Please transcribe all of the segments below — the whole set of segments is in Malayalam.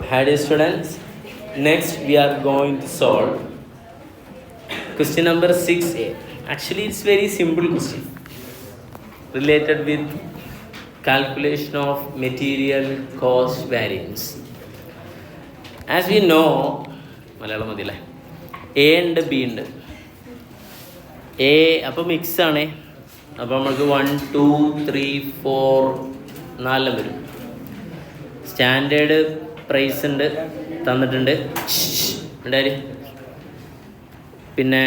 Hi dear students, next we are going to solve question number 6a. Actually it's very simple question related with calculation of material cost variance. As we know, Malayalam മതിയല്ലേ, എ ഉണ്ട് ബി ഉണ്ട്. എ അപ്പോൾ മിക്സ് ആണ്, അപ്പോൾ നമുക്ക് 1 2 3 4 4 വരും. സ്റ്റാൻഡേർഡ് പ്രൈസ് ഉണ്ട്, തന്നിട്ടുണ്ട് ഉണ്ടായി. പിന്നെ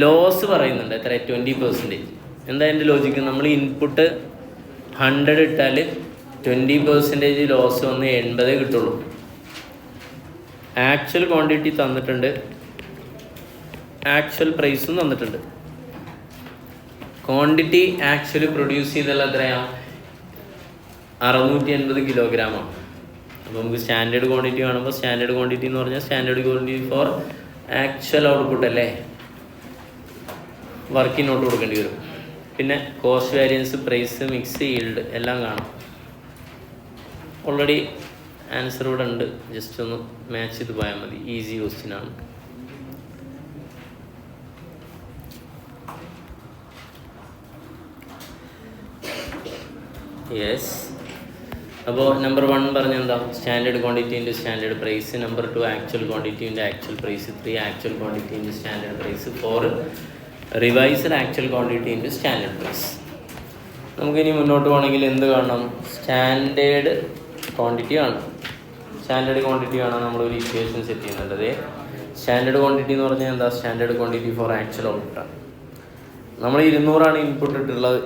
ലോസ് പറയുന്നുണ്ട്, എത്ര 20%. എന്താ എൻ്റെ ലോജിക്ക്? നമ്മൾ ഇൻപുട്ട് 100 ഇട്ടാൽ 20% ലോസ് വന്ന് 80 കിട്ടുള്ളൂ. ആക്ച്വൽ ക്വാണ്ടിറ്റി തന്നിട്ടുണ്ട്, ആക്ച്വൽ പ്രൈസും തന്നിട്ടുണ്ട്. ക്വാണ്ടിറ്റി ആക്ച്വലി പ്രൊഡ്യൂസ് ചെയ്തല്ല എത്രയാണ്? 680 കിലോഗ്രാമാണ്. അപ്പോൾ നമുക്ക് സ്റ്റാൻഡേർഡ് ക്വാണ്ടിറ്റി കാണുമ്പോൾ സ്റ്റാൻഡേർഡ് ക്വാണ്ടിറ്റി എന്ന് പറഞ്ഞാൽ standard quantity for actual output അല്ലേ, വർക്കിനോട്ട് കൊടുക്കേണ്ടി വരും. പിന്നെ cost variance, price, mix, yield എല്ലാം കാണും. ഓൾറെഡി ആൻസർ ഇവിടെ ഉണ്ട്, ജസ്റ്റ് ഒന്ന് മാച്ച് ചെയ്ത് പോയാൽ മതി. ഈസി ക്വസ്റ്റ്യൻ ആണ്. യെസ്. അപ്പോൾ നമ്പർ 1 പറഞ്ഞ എന്താ? Standard quantity into standard price. Number 2 actual quantity into actual price. 3 actual quantity into standard price. 4 revised actual quantity into standard price. നമുക്കിനി മുന്നോട്ട് പോകണമെങ്കിൽ എന്ത് കാണണം? സ്റ്റാൻഡേർഡ് ക്വാണ്ടിറ്റി കാണണം. സ്റ്റാൻഡേർഡ് ക്വാണ്ടിറ്റി കാണാൻ നമ്മളൊരു ഇക്വേഷൻ സെറ്റ് ചെയ്യുന്നുണ്ട്. അതേ സ്റ്റാൻഡേർഡ് ക്വാണ്ടിറ്റി എന്ന് പറഞ്ഞാൽ എന്താ? സ്റ്റാൻഡേർഡ് ക്വാണ്ടിറ്റി ഫോർ ആക്ച്വൽ ഔട്ട്പുട്ടാണ്. നമ്മൾ 200 ഇൻപുട്ട് ഇട്ടുള്ളത്.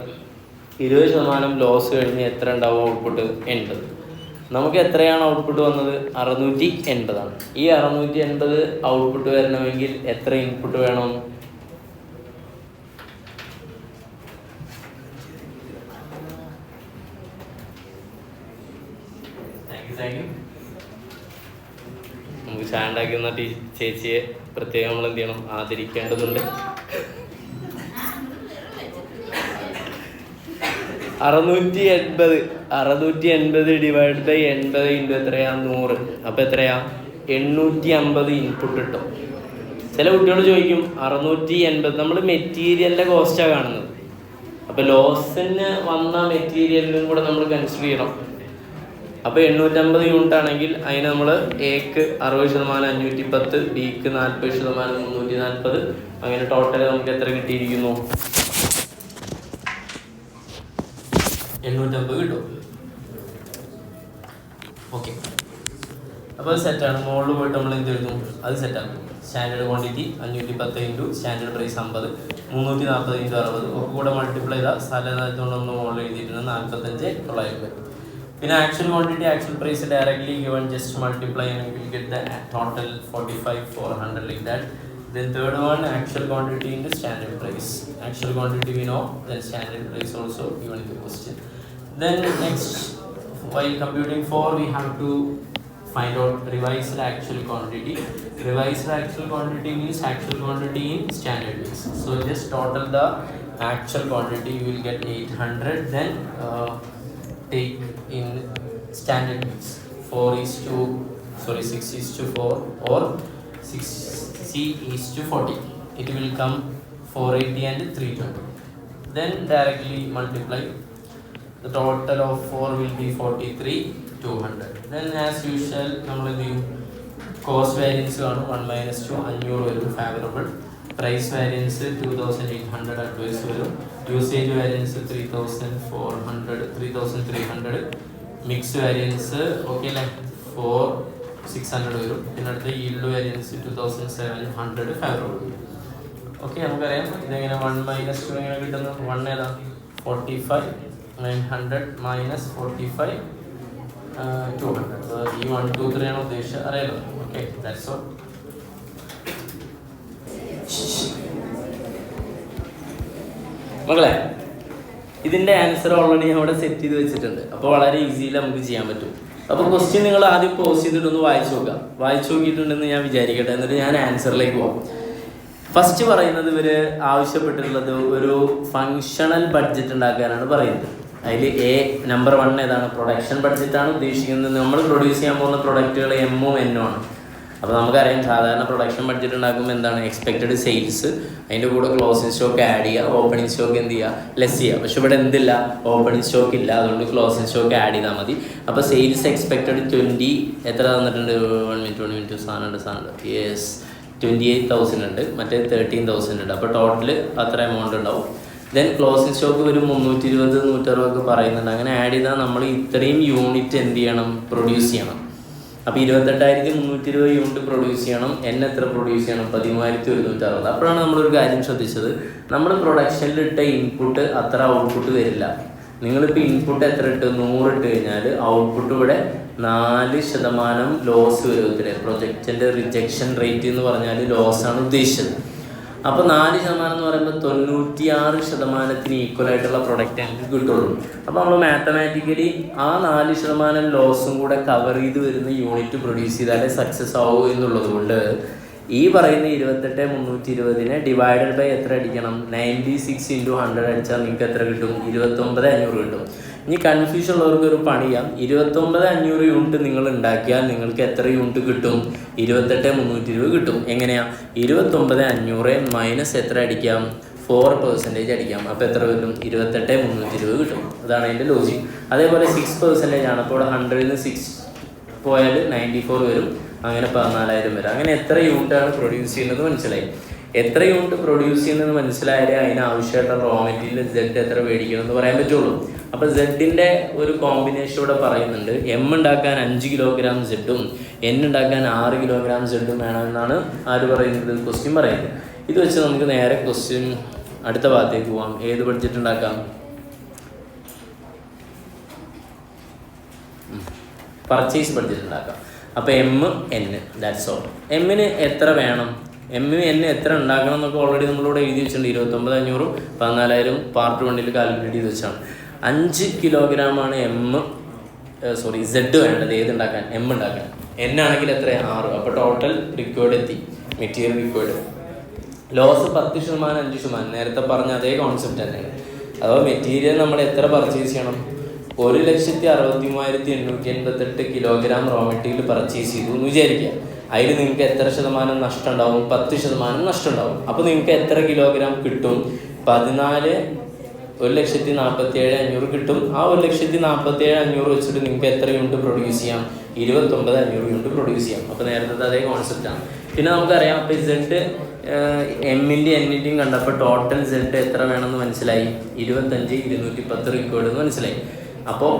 20% ലോസ് കഴിഞ്ഞ് എത്ര ഉണ്ടാവും ഔട്ട്പുട്ട്? 80. നമുക്ക് എത്രയാണ് ഔട്ട്പുട്ട് വന്നത്? 680 ഈ 680 ഔട്ട്പുട്ട് വരണമെങ്കിൽ എത്ര ഇൻപുട്ട് വേണം? നമുക്ക് ചാണ്ടാക്കുന്ന ചേച്ചിയെ പ്രത്യേകം നമ്മൾ എന്ത് ചെയ്യണം? ആദരിക്കേണ്ടതുണ്ട്. 680 ഡിവൈഡ് ബൈ 80 ഇൻറ്റു എത്രയാ? 100. അപ്പോൾ എത്രയാ? 850 ഇൻപുട്ട് കിട്ടും. ചില കുട്ടികൾ ചോദിക്കും 680, നമ്മൾ മെറ്റീരിയലിൻ്റെ കോസ്റ്റാണ് കാണുന്നത്. അപ്പോൾ ലോസിന് വന്ന മെറ്റീരിയലിനും കൂടെ നമ്മൾ കൺസിഡർ ചെയ്യണം. അപ്പോൾ 850 യൂണിറ്റ് ആണെങ്കിൽ അതിന് നമ്മൾ എക്ക് 60%, 510, ബിക്ക് 40%, 340. അങ്ങനെ ടോട്ടൽ നമുക്ക് എത്ര കിട്ടിയിരിക്കുന്നു? 850 കിട്ടും. ഓക്കെ, അപ്പോൾ അത് സെറ്റാണ്. മുകളിൽ പോയിട്ട് നമ്മൾ എന്ത് എഴുതും? അത് സെറ്റാണ്. Standard quantity 510 into standard price 50, 340 into 60 ഒക്കെ കൂടെ മൾട്ടിപ്ലൈ ചെയ്താൽ സ്ഥലമായതുകൊണ്ട് നമ്മൾ മുകളിൽ എഴുതിയിട്ടുണ്ട് 45,900. പിന്നെ actual quantity, actual price directly given, just multiply and you will get the total 45,400 like that. Then third one, actual quantity into standard price. Actual quantity we know, then standard price also given in the question. Then next, while computing 4, we have to find out revised actual quantity. Revised actual quantity means actual quantity in standard mix. So just total the actual quantity, you will get 800. Then take in standard mix 6:4 or 60:40. It will come 480 and 320. Then directly multiply. The total of 4 will be 43,200. Then as usual, നമ്മൾ എന്ത് ചെയ്യും? കോസ്റ്റ് വേരിയൻസ് കാണും. 1 - 2 500 വരും ഫേവറബിൾ. പ്രൈസ് വേരിയൻസ് 2,800 അഡ്വൈസ് വരും. Usage variance 3,300. Mix variance okay അല്ലേ, 4,600 വരും. പിന്നെ അടുത്ത ഈൽഡ് വേരിയൻസ് 2,700 ഫേവറബിൾ. ഓക്കെ, നമുക്കറിയാം ഇതെങ്ങനെ 1 - 2 എങ്ങനെ കിട്ടുന്നു? 1 ഏതാ? 45,900 - 45,200. ഈ 1 2 3 ആണ് ഉദ്ദേശിച്ചത്, അറിയാലോ. Okay, that's all. മക്കളെ, ഇതിൻ്റെ ആൻസർ ഓൾറെഡി ഞാൻ ഇവിടെ സെറ്റ് ചെയ്ത് വെച്ചിട്ടുണ്ട്. അപ്പോൾ വളരെ ഈസിയിൽ നമുക്ക് ചെയ്യാൻ പറ്റും. അപ്പോൾ ക്വസ്റ്റ്യൻ നിങ്ങൾ ആദ്യം പോസ് ചെയ്തിട്ടൊന്ന് വായിച്ചു നോക്കുക. വായിച്ചു നോക്കിയിട്ടുണ്ടെന്ന് ഞാൻ വിചാരിക്കട്ടെ, എന്നിട്ട് ഞാൻ ആൻസറിലേക്ക് പോകാം. ഫസ്റ്റ് പറയുന്നത് ഇവർ ആവശ്യപ്പെട്ടിട്ടുള്ളത് ഒരു ഫങ്ഷണൽ ബഡ്ജറ്റ് ഉണ്ടാക്കാനാണ് പറയുന്നത്. അതിൽ നമ്പർ 1 ഏതാണ്? പ്രൊഡക്ഷൻ ബഡ്ജറ്റാണ് ഉദ്ദേശിക്കുന്നത്. നമ്മൾ പ്രൊഡ്യൂസ് ചെയ്യാൻ പോകുന്ന പ്രൊഡക്റ്റുകൾ എമ്മും എന്നും ആണ്. അപ്പോൾ നമുക്കറിയാം സാധാരണ പ്രൊഡക്ഷൻ ബഡ്ജറ്റ് ഉണ്ടാക്കുമ്പോൾ എന്താണ് എക്സ്പെക്റ്റഡ് സെയിൽസ്, അതിൻ്റെ കൂടെ ക്ലോസിംഗ് സ്റ്റോക്ക് ആഡ് ചെയ്യുക, ഓപ്പണിംഗ് സ്റ്റോക്ക് എന്ത് ചെയ്യുക ലെസ് ചെയ്യുക. പക്ഷെ ഇവിടെ എന്തില്ല, ഓപ്പണിംഗ് സ്റ്റോക്ക് ഇല്ല, അതുകൊണ്ട് ക്ലോസിംഗ് സ്റ്റോക്ക് ആഡ് ചെയ്താൽ മതി. അപ്പോൾ സെയിൽസ് എക്സ്പെക്റ്റഡ് 20 എത്ര തന്നിട്ടുണ്ട്? 1 മിനിറ്റ് സാധനമുണ്ട് യെസ് 28,000 ഉണ്ട്, മറ്റേ 13,000 ഉണ്ട്. അപ്പോൾ ടോട്ടൽ അത്ര എമൗണ്ട് ഉണ്ടാവും. ദെൻ ക്ലോസിംഗ് സ്റ്റോക്ക് ഒരു 320 160 പറയുന്നുണ്ട്. അങ്ങനെ ആഡ് ചെയ്താൽ നമ്മൾ ഇത്രയും യൂണിറ്റ് എന്ത് ചെയ്യണം? പ്രൊഡ്യൂസ് ചെയ്യണം. അപ്പോൾ 28,320 യൂണിറ്റ് പ്രൊഡ്യൂസ് ചെയ്യണം. എത്ര പ്രൊഡ്യൂസ് ചെയ്യണം? 13,160. അപ്പോഴാണ് നമ്മളൊരു കാര്യം ശ്രദ്ധിച്ചത്, നമ്മൾ പ്രൊഡക്ഷനിലിട്ട ഇൻപുട്ട് അത്ര ഔട്ട്പുട്ട് വരില്ല. നിങ്ങളിപ്പോൾ ഇൻപുട്ട് എത്ര ഇട്ട് 100 ഇട്ട് കഴിഞ്ഞാൽ ഔട്ട്പുട്ട് ഇവിടെ 4% ലോസ് വരുമത്തില്ലേ? പ്രൊജക്റ്റിൻ്റെ റിജക്ഷൻ റേറ്റ് എന്ന് പറഞ്ഞാൽ ലോസാണ് ഉദ്ദേശിച്ചത്. അപ്പോൾ 4% എന്ന് പറയുമ്പോൾ 96% ഈക്വലായിട്ടുള്ള പ്രൊഡക്റ്റ് എനിക്ക് കിട്ടുള്ളൂ. അപ്പോൾ നമ്മൾ മാത്തമാറ്റിക്കലി ആ 4% ലോസും കൂടെ കവർ ചെയ്ത് വരുന്ന യൂണിറ്റ് പ്രൊഡ്യൂസ് ചെയ്താലേ സക്സസ് ആവൂ എന്നുള്ളത് കൊണ്ട് ഈ പറയുന്ന 28,320 ഡിവൈഡഡ് ബൈ എത്ര അടിക്കണം? 96 × 100 അടിച്ചാൽ നിങ്ങൾക്ക് എത്ര കിട്ടും? 29,500 കിട്ടും. ഇനി കൺഫ്യൂഷൻ ഉള്ളവർക്ക് ഒരു പണി ചെയ്യാം. 29,500 യൂണിറ്റ് നിങ്ങൾ ഉണ്ടാക്കിയാൽ നിങ്ങൾക്ക് എത്ര യൂണിറ്റ് കിട്ടും? 28,320 കിട്ടും. എങ്ങനെയാണ്? 29,500 മൈനസ് എത്ര അടിക്കാം? 4% അടിക്കാം. അപ്പോൾ എത്ര വരും? 28,320 കിട്ടും. അതാണ് അതിൻ്റെ ലോജിക്. അതേപോലെ 6% ആണ്. അപ്പോൾ 100 6 പോയാൽ 94 വരും. അങ്ങനെ 14,000 വരും. അങ്ങനെ എത്ര യൂണിറ്റാണ് പ്രൊഡ്യൂസ് ചെയ്യുന്നത് മനസ്സിലായി. എത്ര യൂണിറ്റ് പ്രൊഡ്യൂസ് ചെയ്യുന്നത് മനസ്സിലായാലേ അതിനാവശ്യമായിട്ടുള്ള റോ മെറ്റീരിയൽ Z എത്ര മേടിക്കണം എന്ന് പറയാൻ പറ്റുള്ളൂ. അപ്പോൾ സെഡിൻ്റെ ഒരു കോമ്പിനേഷൻ ഇവിടെ പറയുന്നുണ്ട്. എം ഉണ്ടാക്കാൻ 5 കിലോഗ്രാം സെഡും N ഉണ്ടാക്കാൻ 6 കിലോഗ്രാം സെഡും വേണമെന്നാണ് ആര് പറയുന്നത്? ക്വസ്റ്റ്യൻ പറയുന്നത്. ഇത് വെച്ച് നമുക്ക് നേരെ ക്വസ്റ്റ്യൻ അടുത്ത ഭാഗത്തേക്ക് പോവാം. ഏത് ബഡ്ജറ്റ് ഉണ്ടാക്കാം? പർച്ചേസ് ബഡ്ജറ്റ് ഉണ്ടാക്കാം. അപ്പോൾ N ദാറ്റ്സ് ഓൾ. എമ്മിന് എത്ര വേണം? N എത്ര ഉണ്ടാക്കണം എന്നൊക്കെ ഓൾറെഡി നമ്മളിവിടെ എഴുതി വെച്ചിട്ടുണ്ട്. 29,500 14,000 പാർട്ട് 1 കാൽക്കുലേറ്റ് ചെയ്ത് വെച്ചാണ്. 5 കിലോഗ്രാമാണ് Z വേണ്ടത്. ഏതുണ്ടാക്കാൻ? M ഉണ്ടാക്കാൻ. N ആണെങ്കിൽ എത്ര? 6. അപ്പോൾ ടോട്ടൽ റിക്വയർഡ് എത്തി, മെറ്റീരിയൽ റിക്വയർഡ്. ലോസ് 10%, 5%. നേരത്തെ പറഞ്ഞ അതേ കോൺസെപ്റ്റ് തന്നെയാണ്. അപ്പോൾ മെറ്റീരിയൽ നമ്മൾ എത്ര പർച്ചേസ് ചെയ്യണം? 1,63,888 കിലോഗ്രാം റോ മെറ്റീരിയൽ പർച്ചേസ് ചെയ്തു എന്ന് വിചാരിക്കുക. അതിൽ നിങ്ങൾക്ക് എത്ര ശതമാനം നഷ്ടം ഉണ്ടാവും? 10% നഷ്ടം ഉണ്ടാവും. അപ്പോൾ നിങ്ങൾക്ക് എത്ര കിലോഗ്രാം കിട്ടും? 1,47,500 കിട്ടും. ആ 1,47,500 വെച്ചിട്ട് നിങ്ങൾക്ക് എത്ര യൂണിറ്റ് പ്രൊഡ്യൂസ് ചെയ്യാം? 29,500 യൂണിറ്റ് പ്രൊഡ്യൂസ് ചെയ്യാം. അപ്പോൾ നേരത്തെ അതേ കോൺസെപ്റ്റാണ്. പിന്നെ നമുക്കറിയാം അപ്പോൾ Z എമ്മിൻ്റെയും N-ൻ്റെയും കണ്ടപ്പോൾ ടോട്ടൽ Z എത്ര വേണമെന്ന് മനസ്സിലായി. 25,210 റിക്വയർഡ് എന്ന് മനസ്സിലായി. അപ്പോൾ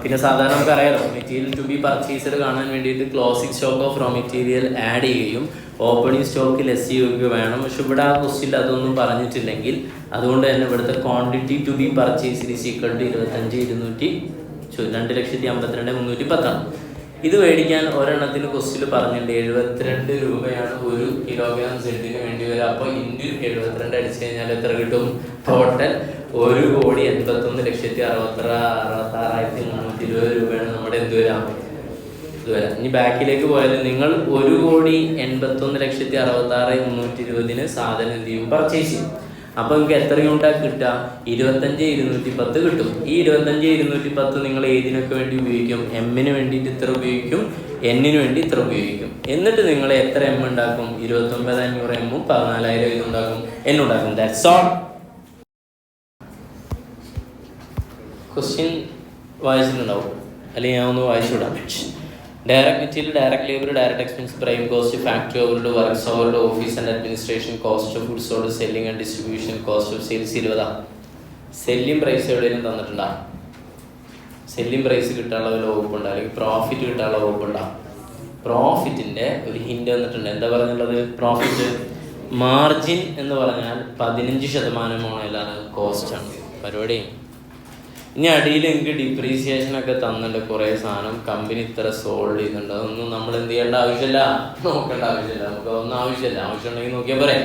പിന്നെ സാധാരണ നമുക്കറിയാലോ മെറ്റീരിയൽ ടു ബി പർച്ചേസ്ഡ് കാണാൻ വേണ്ടിയിട്ട് closing stock of raw material add ചെയ്യുകയും ഓപ്പണിംഗ് സ്റ്റോക്ക് ലെസ് ചെയ്യുകയൊക്കെ വേണം. പക്ഷെ ഇവിടെ ആ ക്വസ്റ്റ്യൻ അതൊന്നും പറഞ്ഞിട്ടില്ലെങ്കിൽ അതുകൊണ്ട് തന്നെ ഇവിടുത്തെ quantity to be purchased is equal to 2,52,310. ഇത് മേടിക്കാൻ ഒരെണ്ണത്തിന് ക്വസ്റ്റ്യൻ പറഞ്ഞിട്ടുണ്ട് 72 രൂപയാണ് 1 കിലോഗ്രാം സെഡിന് വേണ്ടി വരിക. അപ്പോൾ ഇൻറ്റു 72 അടിച്ചു കഴിഞ്ഞാൽ എത്ര കിട്ടും? ടോട്ടൽ 1,86,320 രൂപയാണ് നമ്മുടെ എന്ത് വരാം? ഇത് വരാം. ഇനി ബാക്കിലേക്ക് പോയാൽ നിങ്ങൾ 1,81,66,320 സാധനം എന്ത് ചെയ്യും? പർച്ചേസ് ചെയ്യും. അപ്പോൾ നിങ്ങൾക്ക് എത്ര യൂണിറ്റാണ് കിട്ടുക? 25,210 കിട്ടും. ഈ 25,210 നിങ്ങൾ ഏതിനൊക്കെ വേണ്ടി ഉപയോഗിക്കും? എമ്മിന് വേണ്ടിയിട്ട് ഇത്ര ഉപയോഗിക്കും, N-ന് വേണ്ടി ഇത്ര ഉപയോഗിക്കും. എന്നിട്ട് നിങ്ങൾ എത്ര M ഉണ്ടാക്കും? 29,500 M 14,000 ഇതുണ്ടാക്കും, N ഉണ്ടാക്കും. That's all. ക്വസ്റ്റ്യൻ വായിച്ചിട്ടുണ്ടാവും, അല്ലെങ്കിൽ ഞാൻ ഒന്ന് വായിച്ചു വിടാം. Direct material, direct labour, direct expense, prime cost, factory overhead, works overhead, office and administration, cost of goods sold, selling and distribution, cost of sales 20. Selling price എവിടെയെങ്കിലും തന്നിട്ടുണ്ടോ? സെല്ലിംഗ് പ്രൈസ് കിട്ടാനുള്ള ഒരു വകുപ്പുണ്ടോ? അല്ലെങ്കിൽ പ്രോഫിറ്റ് കിട്ടാനുള്ള വകുപ്പുണ്ടോ? പ്രോഫിറ്റിൻ്റെ ഒരു ഹിൻഡ് വന്നിട്ടുണ്ട്. എന്താ പറഞ്ഞുള്ളത്? പ്രോഫിറ്റ് മാർജിൻ എന്ന് പറഞ്ഞാൽ 15% എല്ലാവരും കോസ്റ്റാണ് പരിപാടി. ഇനി അടിയിൽ എനിക്ക് ഡിപ്രീസിയേഷനൊക്കെ തന്നിട്ടുണ്ട്, കുറേ സാധനം കമ്പനി ഇത്ര സോൾവ് ചെയ്തിട്ടുണ്ട്. അതൊന്നും നമ്മൾ എന്ത് ചെയ്യേണ്ട ആവശ്യമില്ല, നോക്കേണ്ട ആവശ്യമില്ല. നമുക്ക് അതൊന്നും ആവശ്യമില്ല. ആവശ്യമുണ്ടെങ്കിൽ നോക്കിയാൽ പറയാം.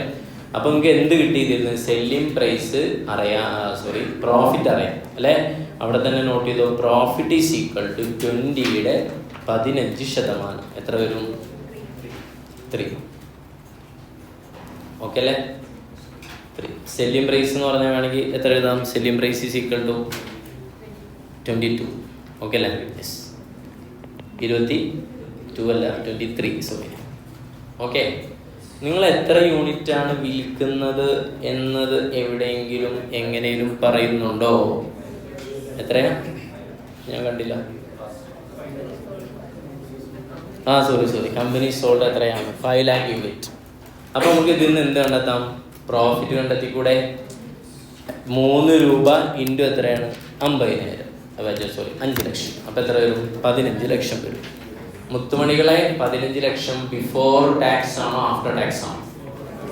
അപ്പോൾ നമുക്ക് എന്ത് കിട്ടിയിരുന്നു? സെല്ലിംഗ് പ്രൈസ് അറിയാം, പ്രോഫിറ്റ് അറിയാം അല്ലേ? അവിടെ തന്നെ നോട്ട് ചെയ്തോ. പ്രോഫിറ്റ് ഈസ് ഈക്വൽ ടു 20യുടെ 15%. എത്ര വരും? 3. ഓക്കെ അല്ലേ? 3. സെല്ലിംഗ് പ്രൈസ് എന്ന് പറഞ്ഞാൽ വേണമെങ്കിൽ എത്ര എഴുതാം? Selling price is equal to 22. Okay അല്ലേ? യെസ്, 22 അല്ല 23, സോറി. ഓക്കെ, നിങ്ങൾ എത്ര യൂണിറ്റാണ് വിൽക്കുന്നത് എന്നത് എവിടെയെങ്കിലും എങ്ങനെയും പറയുന്നുണ്ടോ? എത്രയാ? ഞാൻ കണ്ടില്ല. സോറി, കമ്പനി സോൾഡ് എത്രയാണ്? 5 lakh യൂണിറ്റ്. അപ്പോൾ നമുക്ക് ഇതിൽ നിന്ന് എന്ത് കണ്ടെത്താം? പ്രോഫിറ്റ് കണ്ടെത്തിക്കൂടെ? 3 രൂപ ഇൻറ്റു എത്രയാണ്? 50,000. 5 ലക്ഷം. അപ്പോൾ എത്ര വരും? 15 ലക്ഷം വരും. മുത്തുമണികളെ, 15 ലക്ഷം ബിഫോർ ടാക്സ് ആണോ ആഫ്റ്റർ ടാക്സ് ആണോ?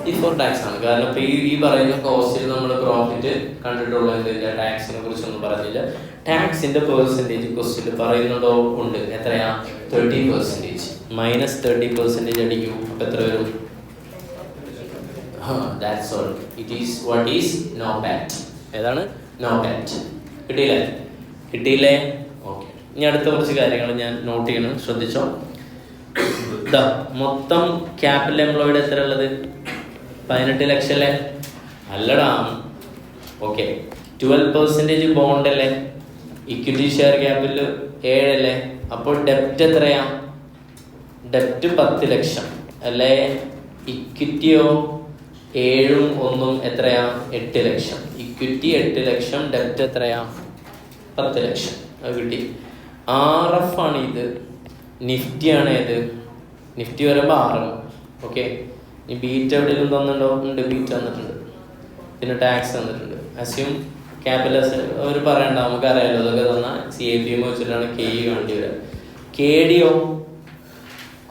ബിഫോർ ടാക്സ് ആണ്. കാരണം ഇപ്പോൾ ഈ പറയുന്ന കോസ്റ്റിൽ നമ്മൾ പ്രോഫിറ്റ് കണ്ടിട്ടുള്ള എന്തില്ല, ടാക്സിനെ കുറിച്ചൊന്നും പറഞ്ഞില്ല. ടാക്സിൻ്റെ പെർസെൻറ്റേജ് ക്വസ്റ്റിൽ പറയുന്നുണ്ടോ? ഉണ്ട്. എത്രയാ? 30%. മൈനസ് 30% അടിക്കും. അപ്പോൾ എത്ര വരും? That's all. It is what is no PAT. ഏതാണ്? No PAT. കിട്ടിയില്ലേ? ഓക്കെ. ഇനി അടുത്ത കുറച്ച് കാര്യങ്ങൾ ഞാൻ നോട്ട് ചെയ്യണം, ശ്രദ്ധിച്ചോ. മൊത്തം ക്യാപിറ്റൽ എംപ്ലോയിഡ് എത്ര ഉള്ളത്? 18 ലക്ഷം അല്ലേ? അല്ലടാ. ഓക്കെ, 12% ബോണ്ട് അല്ലേ? ഇക്വിറ്റി ഷെയർ ക്യാപിറ്റൽ 7 അല്ലേ? അപ്പോൾ ഡെപ്റ്റ് എത്രയാ? ഡെപ്റ്റ് 10 ലക്ഷം അല്ലേ? ഇക്വിറ്റിയോ 7ഉം 1ഉം എത്രയാ? 8 ലക്ഷം. ഇക്വിറ്റി 8 ലക്ഷം, ഡെപ്റ്റ് എത്രയാ? 10 ലക്ഷം. അത് കിട്ടി. RF ആണ് ഇത്. നിഫ്റ്റി ആണ് ഏത്? നിഫ്റ്റി വരുമ്പോൾ RM. ഓക്കെ, ഈ ബീറ്റ് എവിടെയെങ്കിലും തന്നിട്ടുണ്ടോ? ഉണ്ട്, ബീറ്റ് തന്നിട്ടുണ്ട്. പിന്നെ ടാക്സ് തന്നിട്ടുണ്ട്. അസ്യൂം ക്യാപിറ്റൽ അവർ പറയണ്ട, നമുക്കറിയാലോ അതൊക്കെ തന്നാൽ CAPM വെച്ചിട്ടാണ് KE വേണ്ടി വരിക. KDO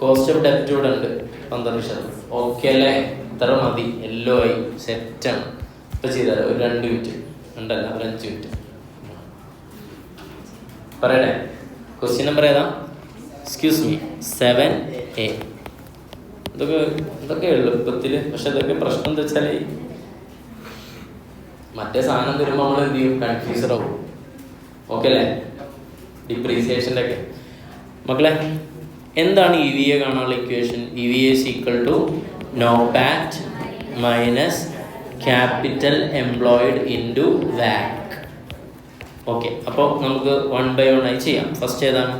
കോസ്റ്റ് ഓഫ് ഡെപ്റ്റ് ഇവിടെ ഉണ്ട് 12%. ഓക്കെ അല്ലേ? ഇത്ര മതി, എല്ലോ ആയി, സെറ്റാണ്. ഇപ്പം ചെയ്താലോ ഒരു 2 മിനിറ്റ് ഉണ്ടല്ല, ഒരു 5 മിനിറ്റ് പറയട്ടെ. ക്വസ്റ്റ്യൻ നമ്പർ ഏതാ? Excuse me, 7A. ഇതൊക്കെ എളുപ്പത്തിൽ. പക്ഷെ ഇതൊക്കെ പ്രശ്നം എന്താ വെച്ചാൽ മറ്റേ സാധനം തരുമ്പോൾ നമ്മൾ എന്ത് ചെയ്യും? കൺഫ്യൂസർ ആവും. ഓക്കെ അല്ലേ? ഡിപ്രീസിയേഷൻ്റെ ഒക്കെ. മക്കളെ, എന്താണ് EVA കാണാനുള്ള equation? EVA is equal to no PAT minus capital employed into WACC. Okay, അപ്പോൾ നമുക്ക് 1 by 1 ആയി ചെയ്യാം. ഫസ്റ്റ് ഏതാണ്?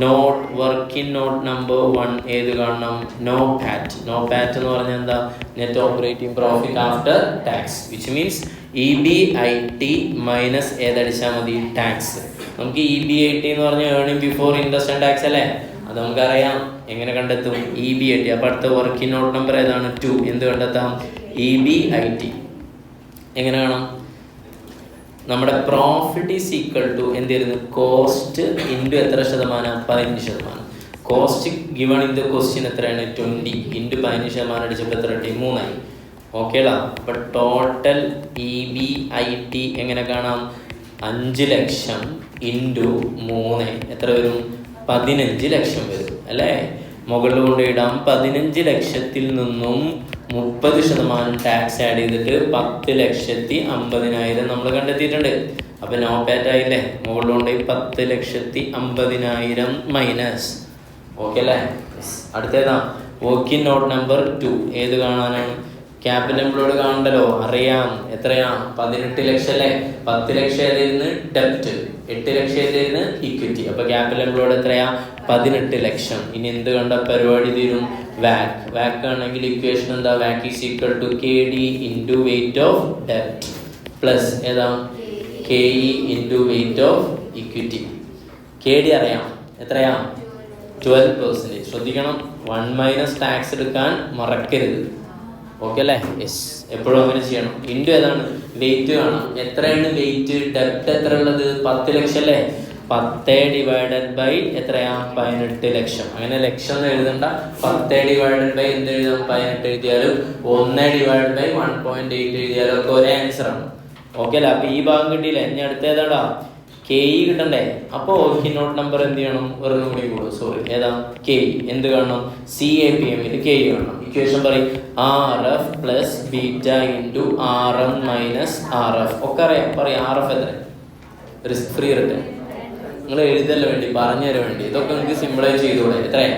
നോട്ട് വർക്കിംഗ് നോട്ട് നമ്പർ 1 ഏത് കാണണം? നോ പാറ്റ്. നോ പാറ്റ് എന്ന് പറഞ്ഞാൽ എന്താ? Net operating profit after tax, which means EBIT minus ഏതടിച്ചാൽ മതി? ടാക്സ്. നമുക്ക് EBIT എന്ന് പറഞ്ഞാൽ earning before interest and tax അല്ലേ? അത് നമുക്കറിയാം. എങ്ങനെ കണ്ടെത്തും? EBIT. അപ്പോൾ അടുത്ത വർക്കിംഗ് നോട്ട് നമ്പർ ഏതാണ്? 2. എന്ത് കണ്ടെത്താം? EBIT. എങ്ങനെ കാണാം? നമ്മുടെ പ്രോഫിറ്റ് ഈസ് ഈക്വൽ ടു എന്തായിരുന്നു? കോസ്റ്റ് ഇൻറ്റു എത്ര ശതമാനം? 15%. Cost given in the question എത്രയാണ്? 20 ഇൻറ്റു 15% അടിച്ചപ്പോൾ എത്ര കിട്ടി? 3 ആയി. ഓക്കേടാ. അപ്പോൾ ടോട്ടൽ EBIT എങ്ങനെ കാണാം? 5 ലക്ഷം ഇൻറ്റു 3 എത്ര വരും? 15 ലക്ഷം വരും അല്ലേ? മുകളിൽ കൊണ്ടിടാം. 15 ലക്ഷത്തിൽ നിന്നും 30% ടാക്സ് ആഡ് ചെയ്തിട്ട് 10,50,000 നമ്മൾ കണ്ടെത്തിയിട്ടുണ്ട്. അപ്പം നോ പാറ്റ് ആയില്ലേ? മുകളിൽ കൊണ്ടുപോയി 10,50,000 മൈനസ്. ഓക്കെ അല്ലേ? അടുത്തേതാ? വർക്കിംഗ് നോട്ട് നമ്പർ 2 ഏത് കാണാനാണ്? ക്യാപിറ്റൽ എംപ്ലോയിഡ് കാണണ്ടല്ലോ, അറിയാം. എത്രയാ? 18 ലക്ഷം അല്ലേ? 10 ലക്ഷം ഏതായിരുന്നു? ഡെപ്റ്റ്. 8 ലക്ഷം ഏതായിരുന്നു? ഇക്വിറ്റി. അപ്പോൾ ക്യാപിറ്റൽ എംപ്ലോയിഡ് എത്രയാ? 18 ലക്ഷം. ഇനി എന്ത് കണ്ട പരിപാടി തീരും? വാക്. വാക് ആണെങ്കിൽ ഇക്വേഷൻ എന്താ? വാക് is equal to KD into weight of ഡെപ്റ്റ് പ്ലസ് ഏതാ? KE into weight of equity. KD അറിയാം. എത്രയാ? 12%. ശ്രദ്ധിക്കണം, 1 മൈനസ് ടാക്സ് എടുക്കാൻ മറക്കരുത്. ഓക്കെ അല്ലേ? യെസ്, എപ്പോഴും അങ്ങനെ ചെയ്യണം. ഇൻറ്റു ഏതാണ്? വെയിറ്റ് കാണാം. എത്രയാണ് വെയിറ്റ്? ഡെപ്റ്റ് എത്ര ഉള്ളത്? 10 ലക്ഷം അല്ലേ? 10 ഡിവൈഡഡ് ബൈ എത്രയാ? 18 ലക്ഷം. അങ്ങനെ ലക്ഷം എന്ന് എഴുതണ്ട. 10 ഡിവൈഡഡ് ബൈ എന്ത് എഴുതാം? 18 എഴുതിയാലും 1 ഡിവൈഡഡ് ബൈ 1.8 എഴുതിയാലും ഒക്കെ ഒരേ ആൻസറാണ്. ഓക്കെ അല്ലേ? അപ്പോൾ ഈ ഭാഗം കിട്ടിയില്ലേ? ഇനി അടുത്ത ഏതാടാ? KE കിട്ടണ്ടേ? അപ്പോൾ വർക്കിംഗ് നോട്ട് നമ്പർ എന്ത് ചെയ്യണം? ഒരെണ്ണം കൂടി കൂടും. സോറി, ഏതാ? KE. എന്ത് കാണണം? CAPM KE കാണണം. ഇക്വേഷൻ പറയും. RF plus beta into RM minus RF. ഒക്കെ അറിയാം. പറയാം. RF എത്ര? Risk free return. നിങ്ങൾ എഴുതല്ല വേണ്ടി, പറഞ്ഞു തരാൻ വേണ്ടി. ഇതൊക്കെ നിങ്ങൾക്ക് സിമ്പിളായി ചെയ്തുകൂടെ? എത്രയാണ്?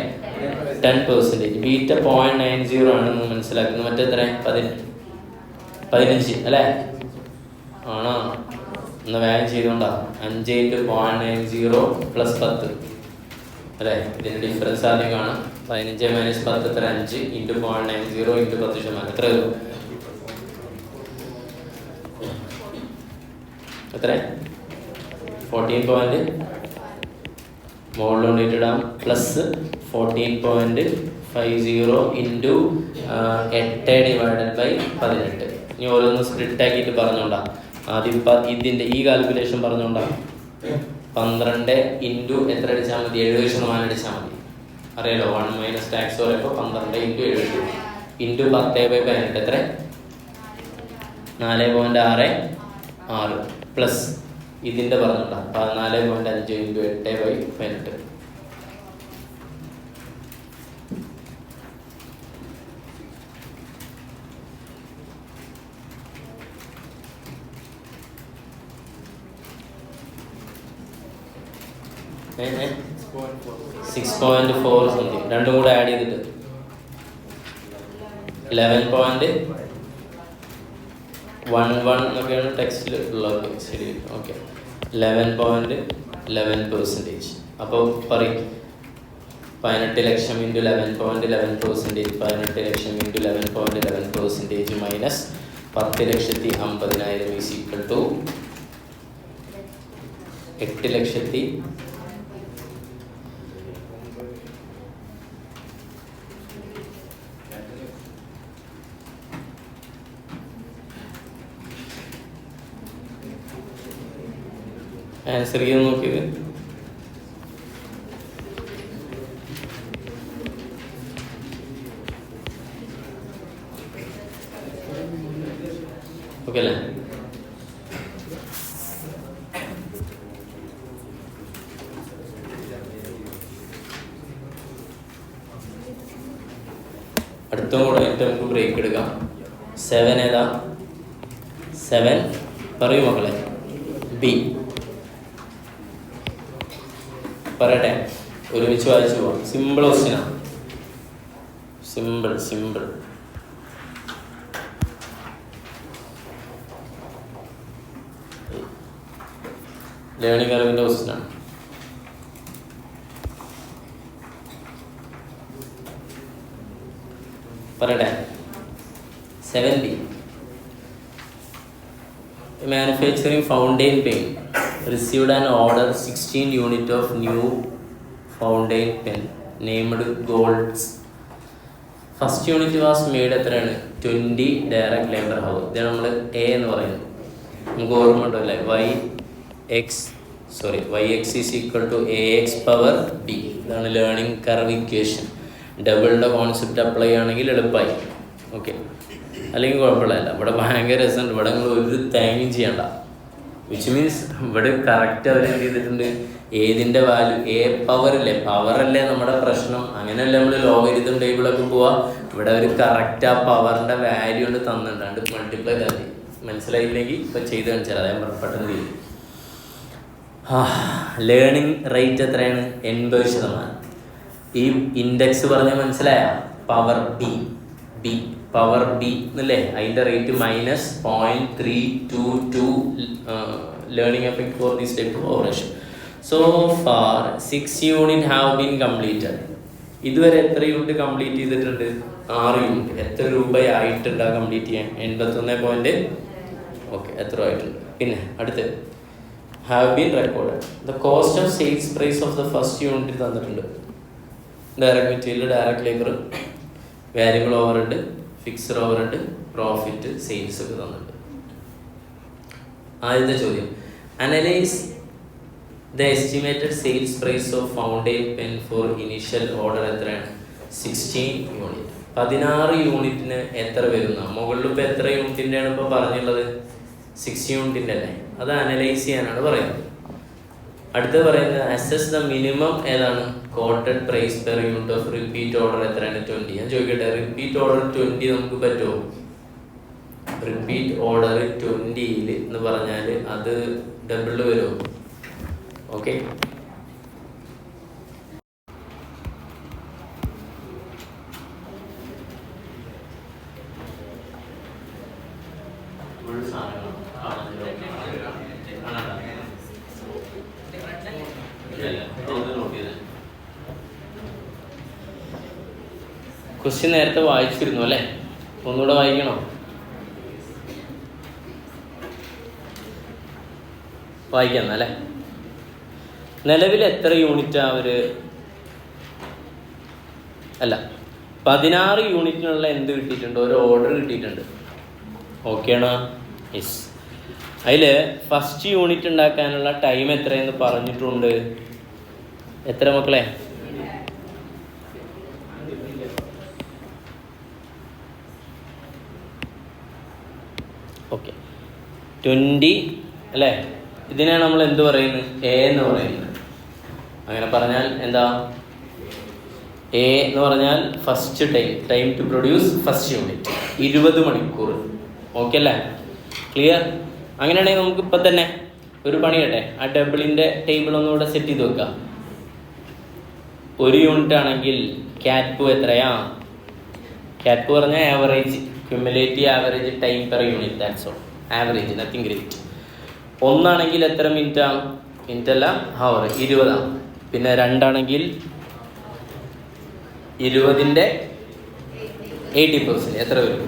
10%. ബീറ്റ 0.90 ആണെന്ന് മനസ്സിലാക്കുന്നു. മറ്റെത്ര? 15 അല്ലേ? ആണോ? എന്നാൽ വേഗം ചെയ്തുകൊണ്ടാണ്. 5 × 0.90 + 10 അല്ലേ? ഇതിൻ്റെ ഡിഫറൻസ് ആദ്യം കാണാം. 15 - 10 എത്ര? 5 × 0.90 × 10%. എത്ര വരും? എത്ര? 14 മുകളിൽ കൊണ്ടിട്ടിടാം +14.50 × 8 / 18. ഇനി ഓരോന്ന് സ്പ്ലിറ്റ് ആക്കിയിട്ട് പറഞ്ഞോണ്ടാ. ആദ്യം ഇതിൻ്റെ ഈ കാൽക്കുലേഷൻ പറഞ്ഞോണ്ടാ. 12 × എത്ര അടിച്ചാൽ മതി? 70% അടിച്ചാൽ മതി. അറിയാലോ, 1 - ടാക്സ് പറയുമ്പോൾ 12 × 70 × 10/18 എത്ര? 4.66 പ്ലസ് ഇതിൻ്റെ പറഞ്ഞോണ്ടാ 14.5 × 8/18. ഏ 6.4 സംതിങ്. രണ്ടും കൂടെ ആഡ് ചെയ്തിട്ട് 11.11 എന്നൊക്കെയാണ് ടെക്സ്റ്റിൽ ഉള്ളത്. ശരി, ഓക്കെ. 11.11%. അപ്പോൾ പറയും 18 ലക്ഷം × 11.11%, 18 ലക്ഷം × 11.11% minus 10,50,000 is equal to 8,00,000. Answer ചെയ്യാൻ നോക്കിയത് ഓക്കെ അല്ലേ? അടുത്തും കൂടെ ആയിട്ട് നമുക്ക് ബ്രേക്ക് എടുക്കാം. 7 ഏതാ? 7 പറയൂ മക്കളെ. ബി പറയട്ടെ, ഒരുമിച്ച് വായിച്ചു പോവാം. സിമ്പിൾ ക്വസ്റ്റ്യനാണ്. സിമ്പിൾ ലേണിംഗ് അറിവിൻ്റെ ക്വസ്റ്റ്യനാണ്. പറയട്ടെ. 7B. Manufacturing fountain pen received an order 16 unit of new fountain pen named Golds. First unit was made എത്രയാണ്? 20 direct labor hour. ഇതാണ് നമ്മൾ എ എന്ന് പറയുന്നത്. നമുക്ക് ഓർമ്മ ഉണ്ടല്ലേ? yx is equal to ax power b. ഇതാണ് ലേണിംഗ് കർവ് ഇക്വേഷൻ. ഡബിളിൻ്റെ കോൺസെപ്റ്റ് അപ്ലൈ ആണെങ്കിൽ എളുപ്പമായി. ഓക്കെ, അല്ലെങ്കിൽ കുഴപ്പമില്ല. ഇവിടെ ഭയങ്കര രസമുണ്ട്. ഇവിടെ നിങ്ങൾ ഒരു തേങ്ങയും ചെയ്യണ്ട. വിച്ച് മീൻസ് ഇവിടെ കറക്റ്റ് അവർ എന്ത് ചെയ്തിട്ടുണ്ട്? ഏതിൻ്റെ വാല്യൂ എ പവറില്ലേ? പവറല്ലേ നമ്മുടെ പ്രശ്നം. അങ്ങനെയല്ലേ നമ്മൾ ലോഗരിതം ടേബിളൊക്കെ പോവാ. ഇവിടെ അവർ കറക്റ്റ് ആ പവറിൻ്റെ വാല്യൂ കൊണ്ട് തന്നിട്ടുണ്ട്. മൾട്ടിപ്ലൈ തന്നി. മനസ്സിലായില്ലെങ്കിൽ ഇപ്പം ചെയ്ത് കാണിച്ചാൽ അതേ പെട്ടെന്ന് ചെയ്യും. ലേണിംഗ് റേറ്റ് എത്രയാണ്? 80%. ഈ ഇൻഡെക്സ് പറഞ്ഞാൽ മനസ്സിലായ? പവർ ബി എന്നല്ലേ? അതിൻ്റെ rate -0.322 learning effect for this type of operation. So far 6 unit have been completed. ഇതുവരെ എത്ര യൂണിറ്റ് കംപ്ലീറ്റ് ചെയ്തിട്ടുണ്ട്? 6 യൂണിറ്റ്. എത്ര രൂപയായിട്ടുണ്ട് കംപ്ലീറ്റ് ചെയ്യാൻ? 81. ഓക്കെ, എത്ര ആയിട്ടുണ്ട്? പിന്നെ അടുത്ത് have been record. The cost of sales price of the first unit തന്നിട്ടുണ്ട്. Direct material, direct labour, variable overhead, fixed overhead, profit, sales ഒക്കെ തന്നിട്ടുണ്ട്. ആദ്യത്തെ ചോദ്യം, analyse the estimated sales price of fountain pen for initial order എത്രയാണ്? 16 യൂണിറ്റ്. 16 യൂണിറ്റിന് എത്ര വരുന്ന? മുകളിൽ ഇപ്പോൾ എത്ര യൂണിറ്റിൻ്റെയാണ് ഇപ്പോൾ പറഞ്ഞുള്ളത്? 6 യൂണിറ്റിൻ്റെ അല്ലേ? അത് അനലൈസ് ചെയ്യാനാണ് പറയുന്നത്. അടുത്തത് പറയുന്നത് അസസ് ദ മിനിമം ഏതാണ്? Quoted price per unit of repeat order എത്രയാണ്? 20. ഞാൻ ചോദിക്കട്ടെ, റിപ്പീറ്റ് ഓർഡർ 20 നമുക്ക് പറ്റുമോ? റിപ്പീറ്റ് ഓർഡർ 20 എന്ന് പറഞ്ഞാൽ അത് ഡബിൾ വരുമോ? ഓക്കെ, ക്വസ്റ്റ്യൻ നേരത്തെ വായിച്ചിരുന്നു അല്ലേ? ഒന്നുകൂടെ വായിക്കണോ? വായിക്കാം അല്ലേ? നിലവിൽ എത്ര യൂണിറ്റ് അവര് 16 യൂണിറ്റിനുള്ള എന്ത് കിട്ടിയിട്ടുണ്ട്? ഒരു ഓർഡർ കിട്ടിയിട്ടുണ്ട്. ഓക്കെയാണോ? യെസ്. അതിൽ ഫസ്റ്റ് യൂണിറ്റ് ഉണ്ടാക്കാനുള്ള ടൈം എത്രയെന്ന് പറഞ്ഞിട്ടുണ്ട്. എത്ര മക്കളെ? ഓക്കെ, 20 അല്ലേ? ഇതിനെ നമ്മൾ എന്ത് പറയുന്നത്? എ എന്ന് പറയുന്നത്. അങ്ങനെ പറഞ്ഞാൽ എന്താ? എ എന്ന് പറഞ്ഞാൽ first time to produce first unit 20 മണിക്കൂർ. ഓക്കെ അല്ലേ? ക്ലിയർ? അങ്ങനെയാണെങ്കിൽ നമുക്ക് ഇപ്പം തന്നെ ഒരു പണി കേട്ടെ, ആ ഡബിളിൻ്റെ ടേബിൾ ഒന്നുകൂടെ സെറ്റ് ചെയ്ത് വെക്കാം. ഒരു യൂണിറ്റ് ആണെങ്കിൽ ക്യാറ്റ്പു എത്രയാ? ക്യാറ്റ്പു പറഞ്ഞാൽ average, cumulative average time per unit, that's all. Average, nothing great. ഒന്നാണെങ്കിൽ എത്ര മിനിറ്റാണ്? മിനിറ്റല്ല, ഹവർ, 20. പിന്നെ രണ്ടാണെങ്കിൽ 20ൻ്റെ 80% എത്ര വരും?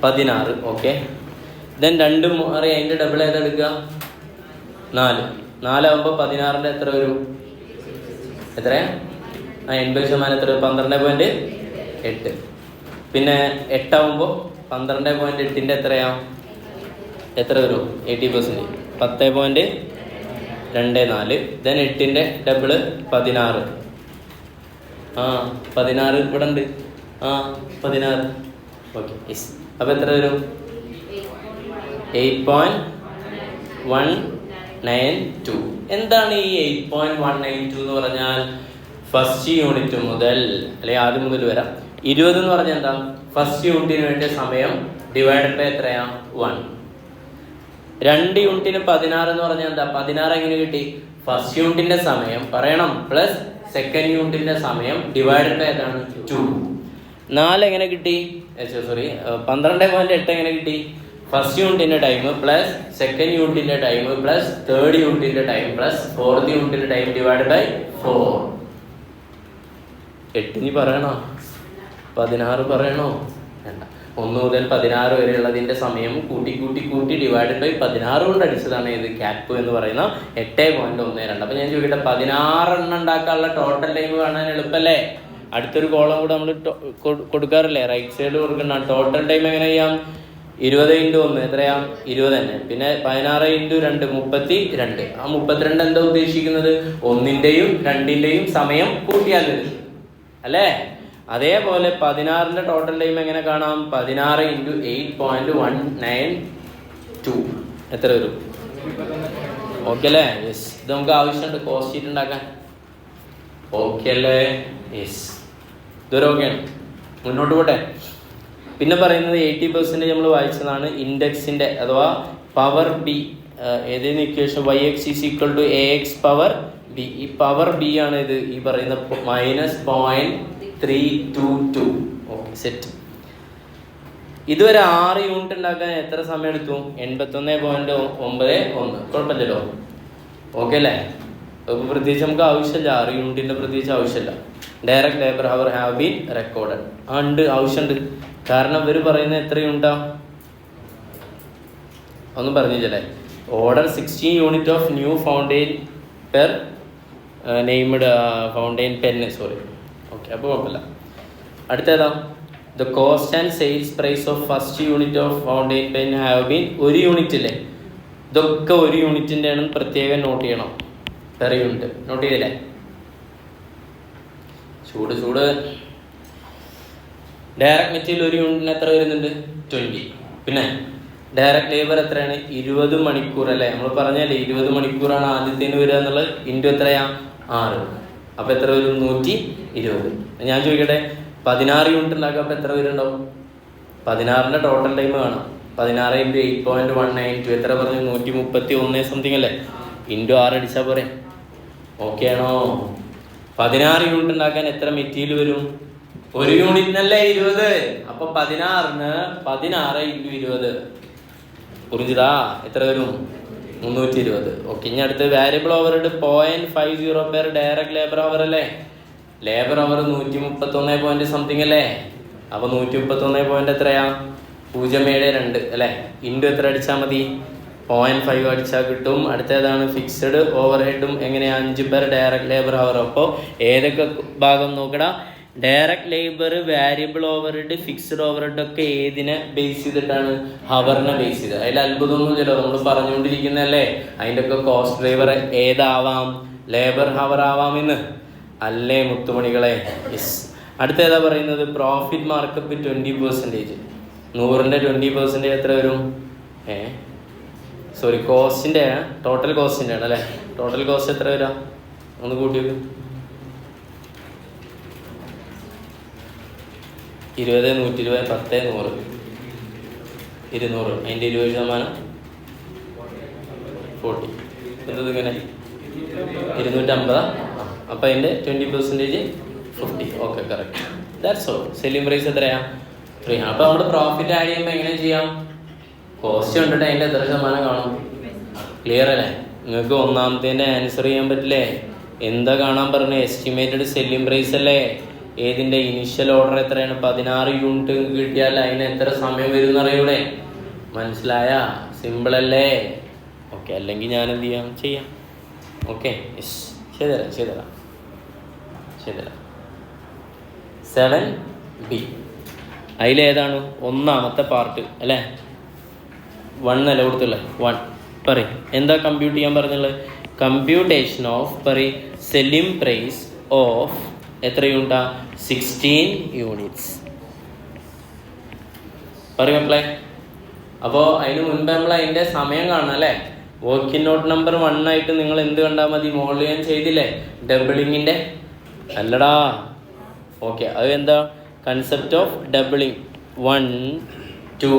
16. ഓക്കെ, ദെൻ രണ്ടും അറിയാം. അതിൻ്റെ ഡബിൾ ഏതാ എടുക്കുക? 4. 4 ആകുമ്പോൾ 16ൻ്റെ എത്ര വരും? എത്രയാ? 80% എത്ര? 12.8. പിന്നെ 8 ആകുമ്പോൾ 12.8ൻ്റെ എത്രയാ? എത്ര വരും? 80%. 10.24. Then 8ൻ്റെ double 16. 16 ഇവിടെ ഉണ്ട്. 16. Okay, yes. അപ്പോൾ എത്ര വരും? 8.192. എന്താണ് ഈ 8.192 എന്ന് പറഞ്ഞാൽ? ഫസ്റ്റ് യൂണിറ്റ് മുതൽ, അല്ലെങ്കിൽ ആദ്യം മുതൽ വരാം. 20 എന്ന് പറഞ്ഞാൽ എന്താ? ഫസ്റ്റ് യൂണിറ്റിന് വേണ്ടിയ സമയം ഡിവൈഡഡ് ബൈ എത്രയാ? 1. 2 യൂണിറ്റിന് 16 എന്ന് പറഞ്ഞാൽ എന്താ? 16 എങ്ങനെ കിട്ടി? ഫസ്റ്റ് യൂണിറ്റിന്റെ സമയം പറയണം പ്ലസ് സെക്കൻഡ് യൂണിറ്റിന്റെ സമയം ഡിവൈഡഡ് ബൈ ഏതാണ്? 2. 4 എങ്ങനെ കിട്ടി? 12.8 എങ്ങനെ കിട്ടി? ഫസ്റ്റ് യൂണിറ്റിന്റെ ടൈം പ്ലസ് സെക്കൻഡ് യൂണിറ്റിന്റെ ടൈം പ്ലസ് തേർഡ് യൂണിറ്റിന്റെ ടൈം പ്ലസ് ഫോർത്ത് യൂണിറ്റിന്റെ ടൈം ഡിവൈഡഡ് ബൈ 4. 8 നീ പറയണോ? 16 പറയണോ? വേണ്ട. 1 മുതൽ 16 വരെയുള്ളതിൻ്റെ സമയം കൂട്ടി ഡിവൈഡഡ് ബൈ 16 കൊണ്ട് അടിച്ചതാണ് ഇത് ക്യാറ്റ്പു എന്ന് പറയുന്ന 8.12. അപ്പോൾ ഞാൻ ചോദിക്കട്ടെ, 16 എണ്ണം ഉണ്ടാക്കാനുള്ള ടോട്ടൽ ടൈം കാണാൻ എളുപ്പമല്ലേ? അടുത്തൊരു കോളം കൂടെ നമ്മൾ കൊടുക്കാറില്ലേ? റൈറ്റ് സൈഡ് കൊടുക്കുന്ന ടോട്ടൽ ടൈം എങ്ങനെ ചെയ്യാം? 20 × 1 എത്രയാ? 20 തന്നെ. പിന്നെ 16 × 2 32. ആ 32 എന്താ ഉദ്ദേശിക്കുന്നത്? 1ൻ്റെയും 2ൻ്റെയും സമയം കൂട്ടിയാൽ വരും അല്ലേ? അതേപോലെ 16ൻ്റെ ടോട്ടൽ ടൈം എങ്ങനെ കാണാം? 16 × 8.192 എത്ര വരും? ഓക്കെ അല്ലേ? യെസ്. ഇത് നമുക്ക് ആവശ്യമുണ്ട് കോസ്റ്റ് ഷീറ്റ് ഉണ്ടാക്കാൻ. ഓക്കെ അല്ലേ? യെസ്. ഇതൊരു ഓക്കെയാണ്. മുന്നോട്ട് പോട്ടെ. പിന്നെ പറയുന്നത് 80% നമ്മൾ വായിച്ചതാണ് ഇൻഡെക്സിൻ്റെ അഥവാ പവർ ബി. ഏതെങ്കിലും equation yx = ax power B. ഈ പവർ ബി ആണ് ഇത് ഈ പറയുന്ന -0.322. Okay, set. ഇതുവരെ 6 യൂണിറ്റ് ഉണ്ടാക്കാൻ എത്ര സമയം എടുത്തു? 81.91. കുഴപ്പമില്ലല്ലോ. ഓക്കെ അല്ലേ? പ്രത്യേകിച്ച് നമുക്ക് ആവശ്യമില്ല, 6 യൂണിറ്റിൻ്റെ പ്രത്യേകിച്ച് ആവശ്യമില്ല. Direct labour hour have been recorded. ഉണ്ട്, ആവശ്യമുണ്ട്. കാരണം ഇവർ പറയുന്നത് എത്ര യൂണിറ്റാ? ഒന്നും പറഞ്ഞില്ലേ? Order 16 unit of new fountain per named fountain pen. Sorry. Okay, അപ്പോൾ കുഴപ്പമില്ല. അടുത്തേതാ? The cost and sales price of first unit of fountain pen have been. 1 unit ഇല്ലേ? ഇതൊക്കെ 1 യൂണിറ്റിൻ്റെ ആണ്, പ്രത്യേകം നോട്ട് ചെയ്യണം. പെർ യൂണിറ്റ് നോട്ട് ചെയ്തില്ലേ? ചൂട്. ഡയറക്റ്റ് മെറ്റീരിയൽ 1 യൂണിറ്റിന് എത്ര വരുന്നുണ്ട്? 20. പിന്നെ ഡയറക്റ്റ് ലേബർ എത്രയാണ്? 20 മണിക്കൂർ അല്ലേ? നമ്മൾ പറഞ്ഞല്ലേ 20 മണിക്കൂറാണ് ആദ്യത്തേന് വരിക എന്നുള്ളത്. ഇൻറ്റു എത്രയാ? 6. അപ്പോൾ എത്ര വരും? 120. ഞാൻ ചോദിക്കട്ടെ, 16 യൂണിറ്റ് ഉണ്ടാക്കുക അപ്പോൾ എത്ര വരുന്നുണ്ടാവും? 16ൻ്റെ ടോട്ടൽ ടൈം കാണാം. 16 × 8.192 എത്ര പറഞ്ഞു? 131 സംതിങ് അല്ലേ? ഇൻറ്റു 6 അടിച്ചാൽ പോരെ? ഓക്കെ ആണോ? 16 യൂണിറ്റ് ഉണ്ടാക്കാൻ എത്ര മെറ്റീരിയൽ വരും? 1 യൂണിറ്റിനല്ലേ 20. അപ്പൊ 16ന് 16 × 20 പുറിഞ്ചിതാ എത്ര വരും? 320. ഓക്കെ, ഇനി അടുത്ത് variable overhead 0.50 per direct labour hour അല്ലേ? ലേബർ അവർ 131 സംതിങ് അല്ലേ? അപ്പോൾ 131 എത്രയാ? 0.72 അല്ലേ? ഇൻറ്റു എത്ര അടിച്ചാൽ മതി? 0.5 അടിച്ചാൽ കിട്ടും. അടുത്തേതാണ് ഫിക്സഡ് ഓവർ ഹെഡും എങ്ങനെയാണ്? 5 പേർ ഡയറക്റ്റ് ലേബർ അവർ. അപ്പോൾ ഏതൊക്കെ ഭാഗം നോക്കടാ? Direct labour, variable over head, fixed over head ഒക്കെ ഏതിനെ ബേസ് ചെയ്തിട്ടാണ്? ഹവറിനെ ബേസ് ചെയ്ത്. അതിൽ അത്ഭുതമൊന്നുമില്ലല്ലോ, നമ്മൾ പറഞ്ഞുകൊണ്ടിരിക്കുന്നതല്ലേ. അതിൻ്റെ ഒക്കെ കോസ്റ്റ് ഡ്രൈവർ ഏതാവാം? ലേബർ ഹവർ ആവാമെന്ന് അല്ലേ മുത്തുമണികളെ? യെസ്. അടുത്തേതാ പറയുന്നത്? Profit markup 20%. 100ൻ്റെ 20% എത്ര വരും? സോറി, കോസ്റ്റിൻ്റെ ടോട്ടൽ കോസ്റ്റിൻ്റെ ആണ് അല്ലേ? ടോട്ടൽ കോസ്റ്റ് എത്ര വരാം? ഒന്ന് കൂട്ടി വെക്കും. 20, 120, 10, 100, 200. അതിൻ്റെ 20% 40. എന്തത് ഇങ്ങനെ 250. അപ്പോൾ അതിൻ്റെ 20% 50. Okay, correct. That's all. Selling price എത്രയാണ്? 300. അപ്പോൾ നമ്മൾ പ്രോഫിറ്റ് ആഡ് ചെയ്യുമ്പോൾ എങ്ങനെ ചെയ്യാം? കോസ്റ്റ് കണ്ടിട്ട് അതിൻ്റെ എത്ര ശതമാനം കാണും? ക്ലിയർ അല്ലേ? നിങ്ങൾക്ക് ഒന്നാമത്തേൻ്റെ ആൻസർ ചെയ്യാൻ പറ്റില്ലേ? എന്താ കാണാൻ പറഞ്ഞത്? എസ്റ്റിമേറ്റഡ് സെല്ലിംഗ് പ്രൈസ് അല്ലേ? ഏതിൻ്റെ? ഇനിഷ്യൽ ഓർഡർ എത്രയാണ്? 16 യൂണിറ്റ് കിട്ടിയാൽ അതിന് എത്ര സമയം വരും എന്നറിയൂടെ? മനസ്സിലായ? സിമ്പിൾ അല്ലേ? ഓക്കെ, അല്ലെങ്കിൽ ഞാൻ എന്ത് ചെയ്യാം? Okay, yes. ചെയ്തുതരാം. 7B. അതിലേതാണ്? ഒന്നാമത്തെ പാർട്ട് അല്ലേ? 1 അല്ല കൊടുത്തുള്ളത്? 1. പറയും എന്താ കമ്പ്യൂട്ട് ചെയ്യാൻ പറഞ്ഞുള്ളത്? Computation of selling price of എത്ര യൂണിറ്റാ? 16 യൂണിറ്റ്സ്. പറയും മക്കളെ. അപ്പോൾ അതിന് മുൻപ് നമ്മൾ അതിൻ്റെ സമയം കാണണം അല്ലേ? വർക്കിംഗ് നോട്ട് നമ്പർ 1 ആയിട്ട് നിങ്ങൾ എന്ത് കണ്ടാൽ മതി? മോഡൽ ഞാൻ ചെയ്തില്ലേ? ഡബിളിങ്ങിൻ്റെ അല്ലടാ. ഓക്കെ, അത് എന്താ? Concept of doubling. 1, 2,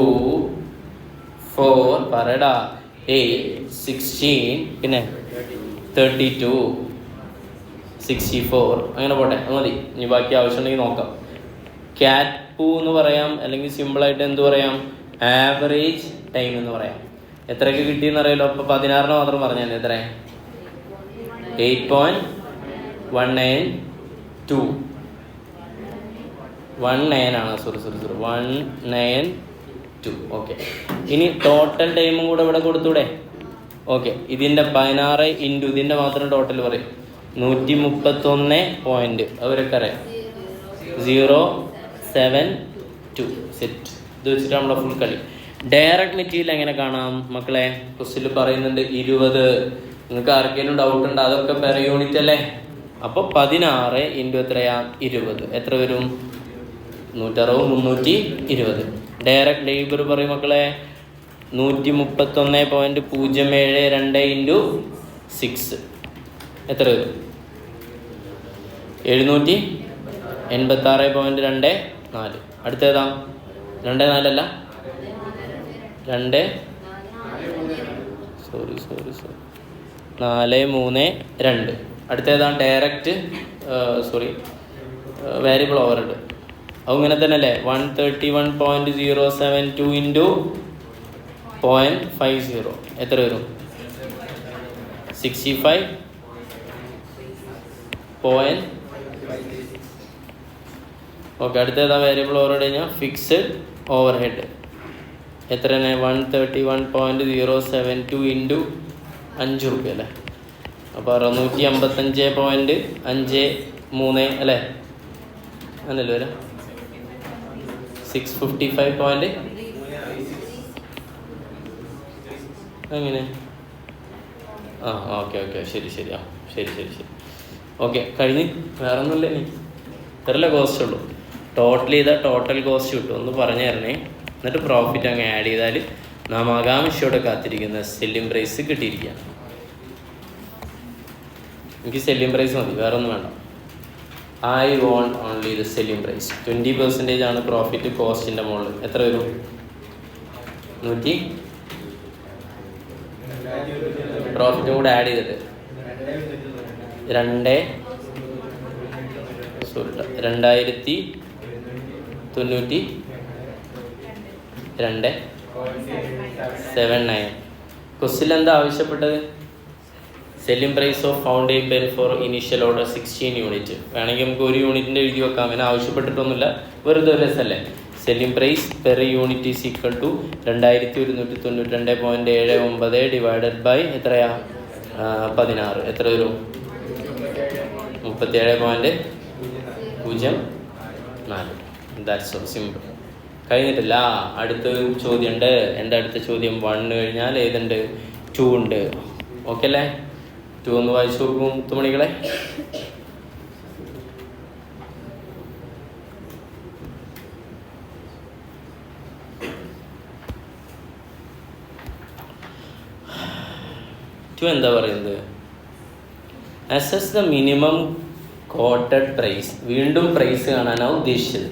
4 പറയടാ, 8, 16, പിന്നെ 32, 64. അങ്ങനെ പോട്ടെ, അത് മതി. ഇനി ബാക്കി ആവശ്യമുണ്ടെങ്കിൽ നോക്കാം. ക്യാറ്റ് പൂ എന്ന് പറയാം, അല്ലെങ്കിൽ സിമ്പിളായിട്ട് എന്ത് പറയാം? ആവറേജ് ടൈം എന്ന് പറയാം. എത്രയൊക്കെ കിട്ടിയെന്ന് അറിയാലോ. അപ്പോൾ 16 മാത്രം പറഞ്ഞാൽ എത്ര? 8.192. 19 സോറി 192. ഓക്കെ, ഇനി ടോട്ടൽ ടൈമും കൂടെ ഇവിടെ കൊടുത്തൂടെ? ഓക്കെ, ഇതിൻ്റെ 16 ഇൻറ്റു ഇതിൻ്റെ മാത്രം ടോട്ടൽ പറയും. 131 പോയിൻറ്റ് അവരൊക്കെ അറിയാം. 072 സെറ്റ്. ഇത് വെച്ചിട്ട് നമ്മുടെ ഫുൾ കളി. ഡയറക്റ്റ് മെറ്റീരിയൽ എങ്ങനെ കാണാം മക്കളെ? ക്വസ്റ്റ്യനിൽ പറയുന്നുണ്ട് 20. നിങ്ങൾക്ക് ആർക്കെങ്കിലും ഡൗട്ട് ഉണ്ടോ? അതൊക്കെ പെർ യൂണിറ്റ് അല്ലേ? അപ്പോൾ 16 ഇൻറ്റു എത്രയാ? 20. എത്ര വരും? 160, 320. ഡയറക്റ്റ് ലേബർ പറയും മക്കളെ 131.072 ഇൻറ്റു 6 എത്ര വരും? 786.24. അടുത്തേതാ? 24 അല്ല, 432. അടുത്തേതാണ്? Direct variable overhead. അങ്ങനെ തന്നെ അല്ലേ? 131.072 ഇൻറ്റു 0.50 എത്ര വരും? 65. ഓക്കെ, അടുത്തേതാ? വേരിയബിൾ ഓവർ ഹെഡ് കഴിഞ്ഞാൽ ഫിക്സഡ് ഓവർ ഹെഡ്. എത്രയാണ്? 131.072 ഇൻറ്റു 5 റുപ്യ അല്ലേ? അപ്പോൾ 655.53 അല്ലേ? അങ്ങനല്ലോ അല്ലേ? 655. അങ്ങനെ ഓക്കെ ശരി. ശരി. ഓക്കെ, കഴിഞ്ഞ്. വേറെ ഒന്നുമില്ല. ഇനി ഇത്രയല്ലേ കോസ്റ്റ് ഉള്ളൂ. ടോട്ടൽ ചെയ്താൽ ടോട്ടൽ കോസ്റ്റ് കിട്ടും. ഒന്ന് പറഞ്ഞു തരണേ. എന്നിട്ട് പ്രോഫിറ്റ് അങ്ങ് ആഡ് ചെയ്താൽ നാം ആകാംക്ഷയോടെ കാത്തിരിക്കുന്ന സെല്ലിംഗ് പ്രൈസ് കിട്ടിയിരിക്കുക. എനിക്ക് സെല്ലിംഗ് പ്രൈസ് മതി, വേറെ ഒന്നും വേണ്ട. I want only the selling price. 20% ആണ് പ്രോഫിറ്റ് കോസ്റ്റിൻ്റെ മുകളിൽ. എത്ര വരും? 100. പ്രോഫിറ്റും കൂടെ ആഡ് ചെയ്തിട്ട് 2092.79. ക്വസ്റ്റ്യൻ എന്താ ആവശ്യപ്പെട്ടത്? Selling price of fountain pen for initial order 16 unit. വേണമെങ്കിൽ നമുക്ക് ഒരു യൂണിറ്റിൻ്റെ എഴുതി വെക്കാം, അങ്ങനെ ആവശ്യപ്പെട്ടിട്ടൊന്നുമില്ല, വെറുതെ ഒരു രസമല്ലേ. Selling price per unit is equal to 2192.79 divided by എത്രയാ 16, എത്ര വരും? 37.04. That's so simple. കഴിഞ്ഞിട്ടില്ല, അടുത്ത ചോദ്യം ഉണ്ട്. എൻ്റെ അടുത്ത ചോദ്യം 1 കഴിഞ്ഞാൽ ഏതുണ്ട്? 2 ഉണ്ട്. ഓക്കെ അല്ലേ? 2 ഒന്ന് വായിച്ചു നോക്കും മുത്തുമണികളെ. എന്താ പറയുന്നത്? Assess the minimum quoted price. വീണ്ടും പ്രൈസ് കാണാനാണ് ഉദ്ദേശിച്ചത്.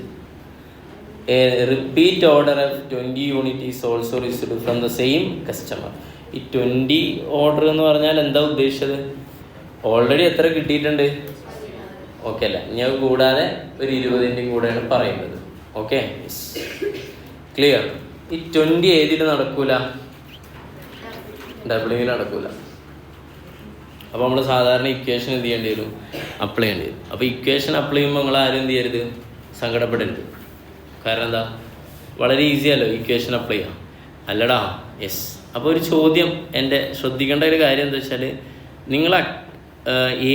A repeat order of 20 unit is also received from the same customer. ഈ 20 ഓർഡർ എന്ന് പറഞ്ഞാൽ എന്താ ഉദ്ദേശിച്ചത്? ഓൾറെഡി എത്ര കിട്ടിയിട്ടുണ്ട്? ഓക്കെ അല്ല, ഞാൻ കൂടാതെ ഒരു 20ൻ്റെയും കൂടെയാണ് പറയുന്നത്. Okay, clear? ഈ 20 ഏതിൽ നടക്കൂല? ഡബിളിങ്ങിൽ നടക്കൂല. അപ്പോൾ നമ്മൾ സാധാരണ ഇക്വേഷൻ എന്ത് ചെയ്യേണ്ടി വരും? അപ്ലൈ ചെയ്യേണ്ടി വരും. അപ്പോൾ ഇക്വേഷൻ അപ്ലൈ ചെയ്യുമ്പോൾ നിങ്ങൾ ആരും എന്ത് ചെയ്യരുത്? സങ്കടപ്പെടരുത്. കാരണം എന്താ? വളരെ ഈസിയല്ലോ ഇക്വേഷൻ അപ്ലൈ ചെയ്യാം, അല്ലടാ? യെസ്. അപ്പോൾ ഒരു ചോദ്യം എൻ്റെ ശ്രദ്ധിക്കേണ്ട ഒരു കാര്യം എന്താ വെച്ചാൽ, നിങ്ങൾ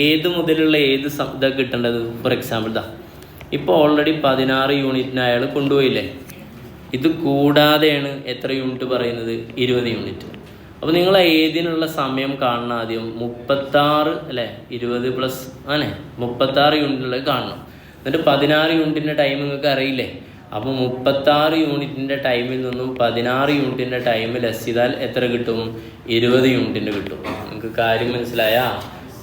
ഏത് മുതലുള്ള ഏത് ഇതാണ് കിട്ടേണ്ടത്? ഫോർ എക്സാമ്പിൾ ഇപ്പോൾ ഓൾറെഡി 16 യൂണിറ്റിന് അയാൾ കൊണ്ടുപോയില്ലേ? ഇത് കൂടാതെയാണ് എത്ര യൂണിറ്റ് പറയുന്നത്? 20 യൂണിറ്റ്. അപ്പോൾ നിങ്ങൾ ഏതിനുള്ള സമയം കാണണം? ആദ്യം 36 അല്ലേ? 20 പ്ലസ് 36 യൂണിറ്റുള്ളത് കാണണം. എന്നിട്ട് 16 യൂണിറ്റിൻ്റെ ടൈം നിങ്ങൾക്ക് അറിയില്ലേ? അപ്പോൾ 36 യൂണിറ്റിൻ്റെ ടൈമിൽ നിന്നും 16 യൂണിറ്റിൻ്റെ ടൈം ലെസ് ചെയ്താൽ എത്ര കിട്ടും? 20 യൂണിറ്റിൻ്റെ കിട്ടും. നിങ്ങൾക്ക് കാര്യം മനസ്സിലായാ?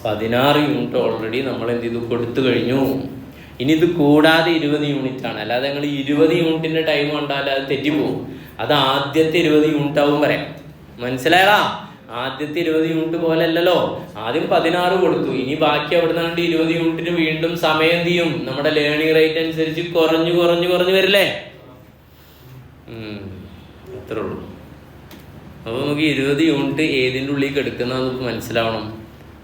16 യൂണിറ്റ് ഓൾറെഡി നമ്മൾ എന്ത് ചെയ്തു? കൊടുത്തു കഴിഞ്ഞു. ഇനി ഇത് കൂടാതെ 20 യൂണിറ്റ് ആണ്. അല്ലാതെ നിങ്ങൾ 20 യൂണിറ്റിൻ്റെ ടൈം കണ്ടാൽ അത് തെറ്റിപ്പോവും. അത് ആദ്യത്തെ 20 യൂണിറ്റ് ആവും പറയാം. മനസ്സിലായടാ? ആദ്യത്തെ 20 യൂണിറ്റ് പോലെ അല്ലല്ലോ. ആദ്യം 16 കൊടുത്തു, ഇനി ബാക്കി അവിടെ നിന്നാണ്ട് 20 യൂണിറ്റിന് വീണ്ടും സമയം എന്ത് ചെയ്യും? നമ്മുടെ ലേണിംഗ് റേറ്റ് അനുസരിച്ച് കുറഞ്ഞു വരില്ലേ? അത്രേ ഉള്ളൂ. അപ്പോൾ നമുക്ക് 20 യൂണിറ്റ് ഏതിൻ്റെ ഉള്ളിലേക്ക് എടുക്കുന്നത് നമുക്ക് മനസ്സിലാവണം.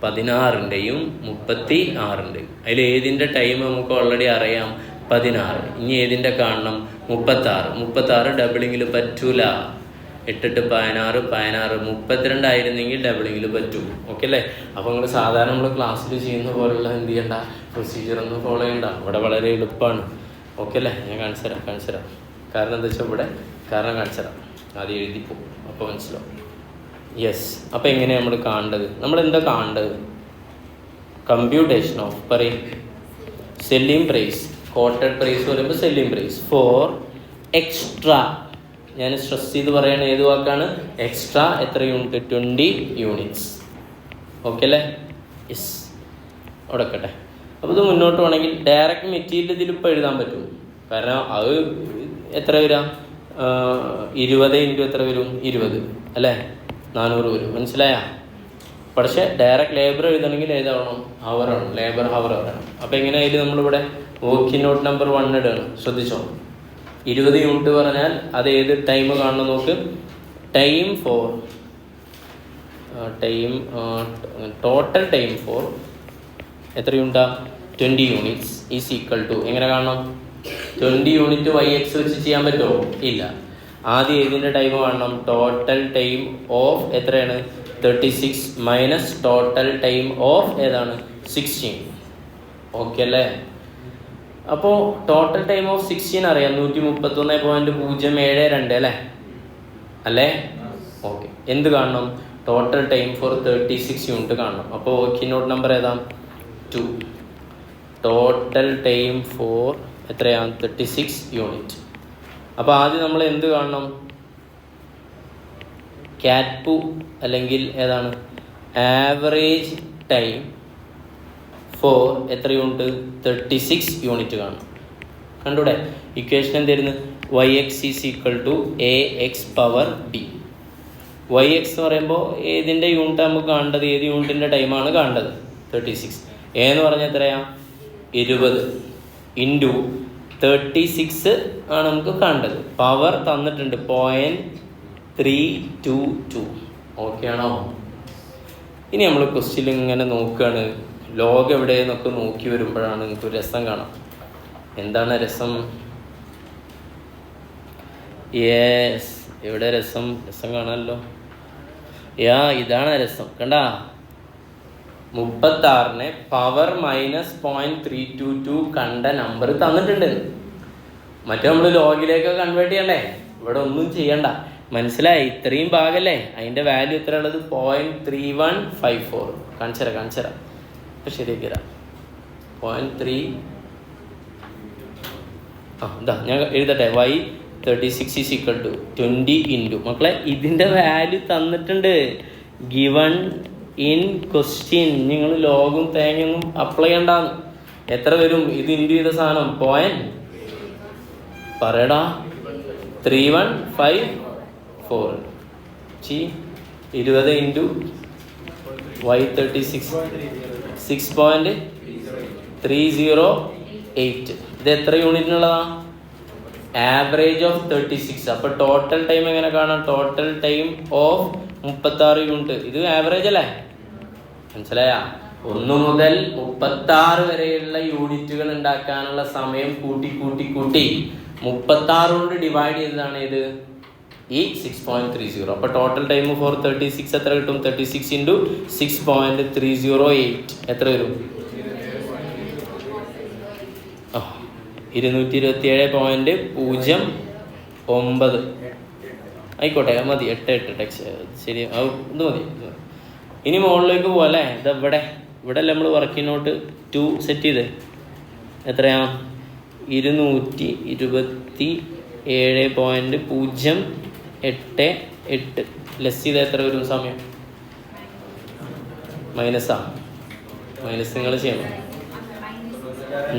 16ൻ്റെയും 36ൻ്റെയും. അതിൽ ഏതിൻ്റെ ടൈം നമുക്ക് ഓൾറെഡി അറിയാം? 16. ഇനി ഏതിൻ്റെ കാണണം? 36 ഡബിളിങ്ങിൽ പറ്റൂല. 8 16 32 ആയിരുന്നെങ്കിൽ ഡബിളിങ്ങിൽ പറ്റും. ഓക്കെ അല്ലേ? അപ്പോൾ നിങ്ങൾ സാധാരണ നമ്മൾ ക്ലാസ്സിൽ ചെയ്യുന്ന പോലുള്ള എന്ത് ചെയ്യണ്ട? പ്രൊസീജിയർ ഒന്നും ഫോളോ ചെയ്യണ്ട. ഇവിടെ വളരെ എളുപ്പമാണ്. ഓക്കെ അല്ലേ? ഞാൻ കാണിച്ചു തരാം. കാരണം എന്താ വെച്ചാൽ ഇവിടെ കാണിച്ചു തരാം. ആദ്യം എഴുതിപ്പോകും, അപ്പോൾ മനസ്സിലാവും. യെസ്. അപ്പോൾ എങ്ങനെയാണ് നമ്മൾ കാണേണ്ടത്? നമ്മളെന്താ കാണേണ്ടത്? Computation of selling price. Quoted price പറയുമ്പോൾ സെല്ലിംഗ് പ്രൈസ് ഫോർ എക്സ്ട്രാ. ഞാൻ സ്ട്രെസ് ചെയ്ത് പറയണ ഏത് വാക്കാണ്? എക്സ്ട്രാ. എത്ര യൂണിറ്റ്? 20 യൂണിറ്റ്സ്. ഓക്കെ അല്ലേ? യെസ്. അവിടെ വെക്കട്ടെ. അപ്പോൾ ഇത് മുന്നോട്ട് വേണമെങ്കിൽ ഡയറക്റ്റ് മെറ്റീരിയൽ ഇതിലിപ്പോൾ എഴുതാൻ പറ്റും. കാരണം അത് എത്ര വരിക? 20 ഇൻറ്റു എത്ര വരും? 20 അല്ലേ? 400 വരും. മനസ്സിലായ? പക്ഷേ ഡയറക്റ്റ് ലേബർ എഴുതണമെങ്കിൽ ഏതാവണം? ഹവറാണ്. ലേബർ ഹവർ വേണം. അപ്പോൾ എങ്ങനെയായാലും നമ്മളിവിടെ വർക്കിംഗ് നോട്ട് നമ്പർ 1 ഇടുകയാണ്. ശ്രദ്ധിച്ചോ? 20 യൂണിറ്റ് പറഞ്ഞാൽ അത് ഏത് ടൈം കാണണം നോക്ക്. ടോട്ടൽ ടൈം ഫോർ എത്ര യൂണിറ്റാ? 20 യൂണിറ്റ്സ് ഈസ് ഈക്വൽ ടു എങ്ങനെ കാണണം? 20 യൂണിറ്റ് YX വെച്ച് ചെയ്യാൻ പറ്റുമോ? ഇല്ല. ആദ്യം ഏതിൻ്റെ ടൈം കാണണം? ടോട്ടൽ ടൈം ഓഫ് എത്രയാണ്? 36 മൈനസ് ടോട്ടൽ ടൈം ഓഫ് ഏതാണ്? 16. ഓക്കെ അല്ലേ? അപ്പോൾ ടോട്ടൽ ടൈം ഓഫ് 16 അറിയാം, 131.072 അല്ലേ? ഓക്കെ. എന്ത് കാണണം? ടോട്ടൽ ടൈം ഫോർ 36 യൂണിറ്റ് കാണണം. അപ്പോൾ വർക്കിംഗ് നോട്ട് നമ്പർ ഏതാ? 2. ടോട്ടൽ ടൈം ഫോർ എത്രയാണ്? 36 യൂണിറ്റ്. അപ്പോൾ ആദ്യം നമ്മൾ എന്ത് കാണണം? കാറ്റ്പു അല്ലെങ്കിൽ ഏതാണ്? ആവറേജ് ടൈം ഫോർ എത്ര യൂണിറ്റ്? 36 യൂണിറ്റ് കാണും. കണ്ടൂടെ? ഇക്വേഷൻ എന്തായിരുന്നു? YX is equal to AX power D. YX എന്ന് പറയുമ്പോൾ ഏതിൻ്റെ യൂണിറ്റ് നമുക്ക് കാണേണ്ടത്? ഏത് യൂണിറ്റിൻ്റെ ടൈമാണ് കാണേണ്ടത്? 36. A എന്ന് പറഞ്ഞാൽ എത്രയാണ്? 20 ഇൻറ്റു 36 ആണ് നമുക്ക് കാണേണ്ടത്. പവർ തന്നിട്ടുണ്ട് 0.322. ഓക്കെ ആണോ? ഇനി നമ്മൾ ക്വസ്റ്റ്യൻ ഇങ്ങനെ നോക്കുകയാണ്, ലോഗ് എവിടെയെന്നൊക്കെ നോക്കി വരുമ്പോഴാണ് നിങ്ങൾക്ക് രസം കാണാം. എന്താണ് രസം? യെസ്, എവിടെ രസം? രസം കാണാമല്ലോ. ഇതാണ് രസം. കണ്ടാ, 36 പവർ -0.322 കണ്ട നമ്പർ തന്നിട്ടുണ്ട്. മറ്റേ നമ്മൾ ലോഗിലേക്ക് കൺവേർട്ട് ചെയ്യണ്ടേ? ഇവിടെ ഒന്നും ചെയ്യണ്ട. മനസ്സിലായി? ഇത്രയും ഭാഗമല്ലേ, അതിൻ്റെ വാല്യൂ എത്ര ഉള്ളത്? 0.3154. കാണിച്ചരാം. ഇപ്പം ശരിയാക്കി തരാം. 0.3 ഞാൻ എഴുതട്ടെ. y36 = 20 ഇൻറ്റു, മക്കളെ ഇതിൻ്റെ വാല്യൂ തന്നിട്ടുണ്ട്, ഗിവൺ ഇൻ ക്വസ്റ്റ്യൻ. നിങ്ങൾ ലോഗും തേങ്ങയൊന്നും അപ്ലൈ ചെയ്യണ്ടാന്ന്. എത്ര വരും ഇത് ഇൻറ്റു ചെയ്ത സാധനം? പറയടാ, 3154. 20 ഇൻറ്റു y36 6.308. ഇത് എത്ര യൂണിറ്റിനുള്ളതാണ്? Average of 36. അപ്പോൾ ടോട്ടൽ ടൈം എങ്ങനെ കാണാം? Total time of 36 unit. ഇത് ആവറേജ് അല്ലേ? മനസ്സിലായ? 1 മുതൽ 36 വരെയുള്ള യൂണിറ്റുകൾ ഉണ്ടാക്കാനുള്ള സമയം കൂട്ടി 36 കൊണ്ട് ഡിവൈഡ് ചെയ്തതാണ് ഇത് ഈ 6.30. അപ്പോൾ ടോട്ടൽ ടൈം ഫോർ 36 എത്ര കിട്ടും? 36 ഇൻറ്റു 6.308 എത്ര വരും? 227.09. ആയിക്കോട്ടെ, മതി. 8 ടെക്സ്റ്റ് ശരി, ഇത് മതി. ഇനി മുകളിലേക്ക് പോകല്ലേ. ഇവിടെ അല്ലേ നമ്മൾ വർക്കിംഗ് നോട്ട് 2 സെറ്റ് ചെയ്ത് എത്രയാ? 227.088 ലെസ് ചെയ്ത് എത്ര വരും സമയം? മൈനസ് നിങ്ങൾ ചെയ്യണം.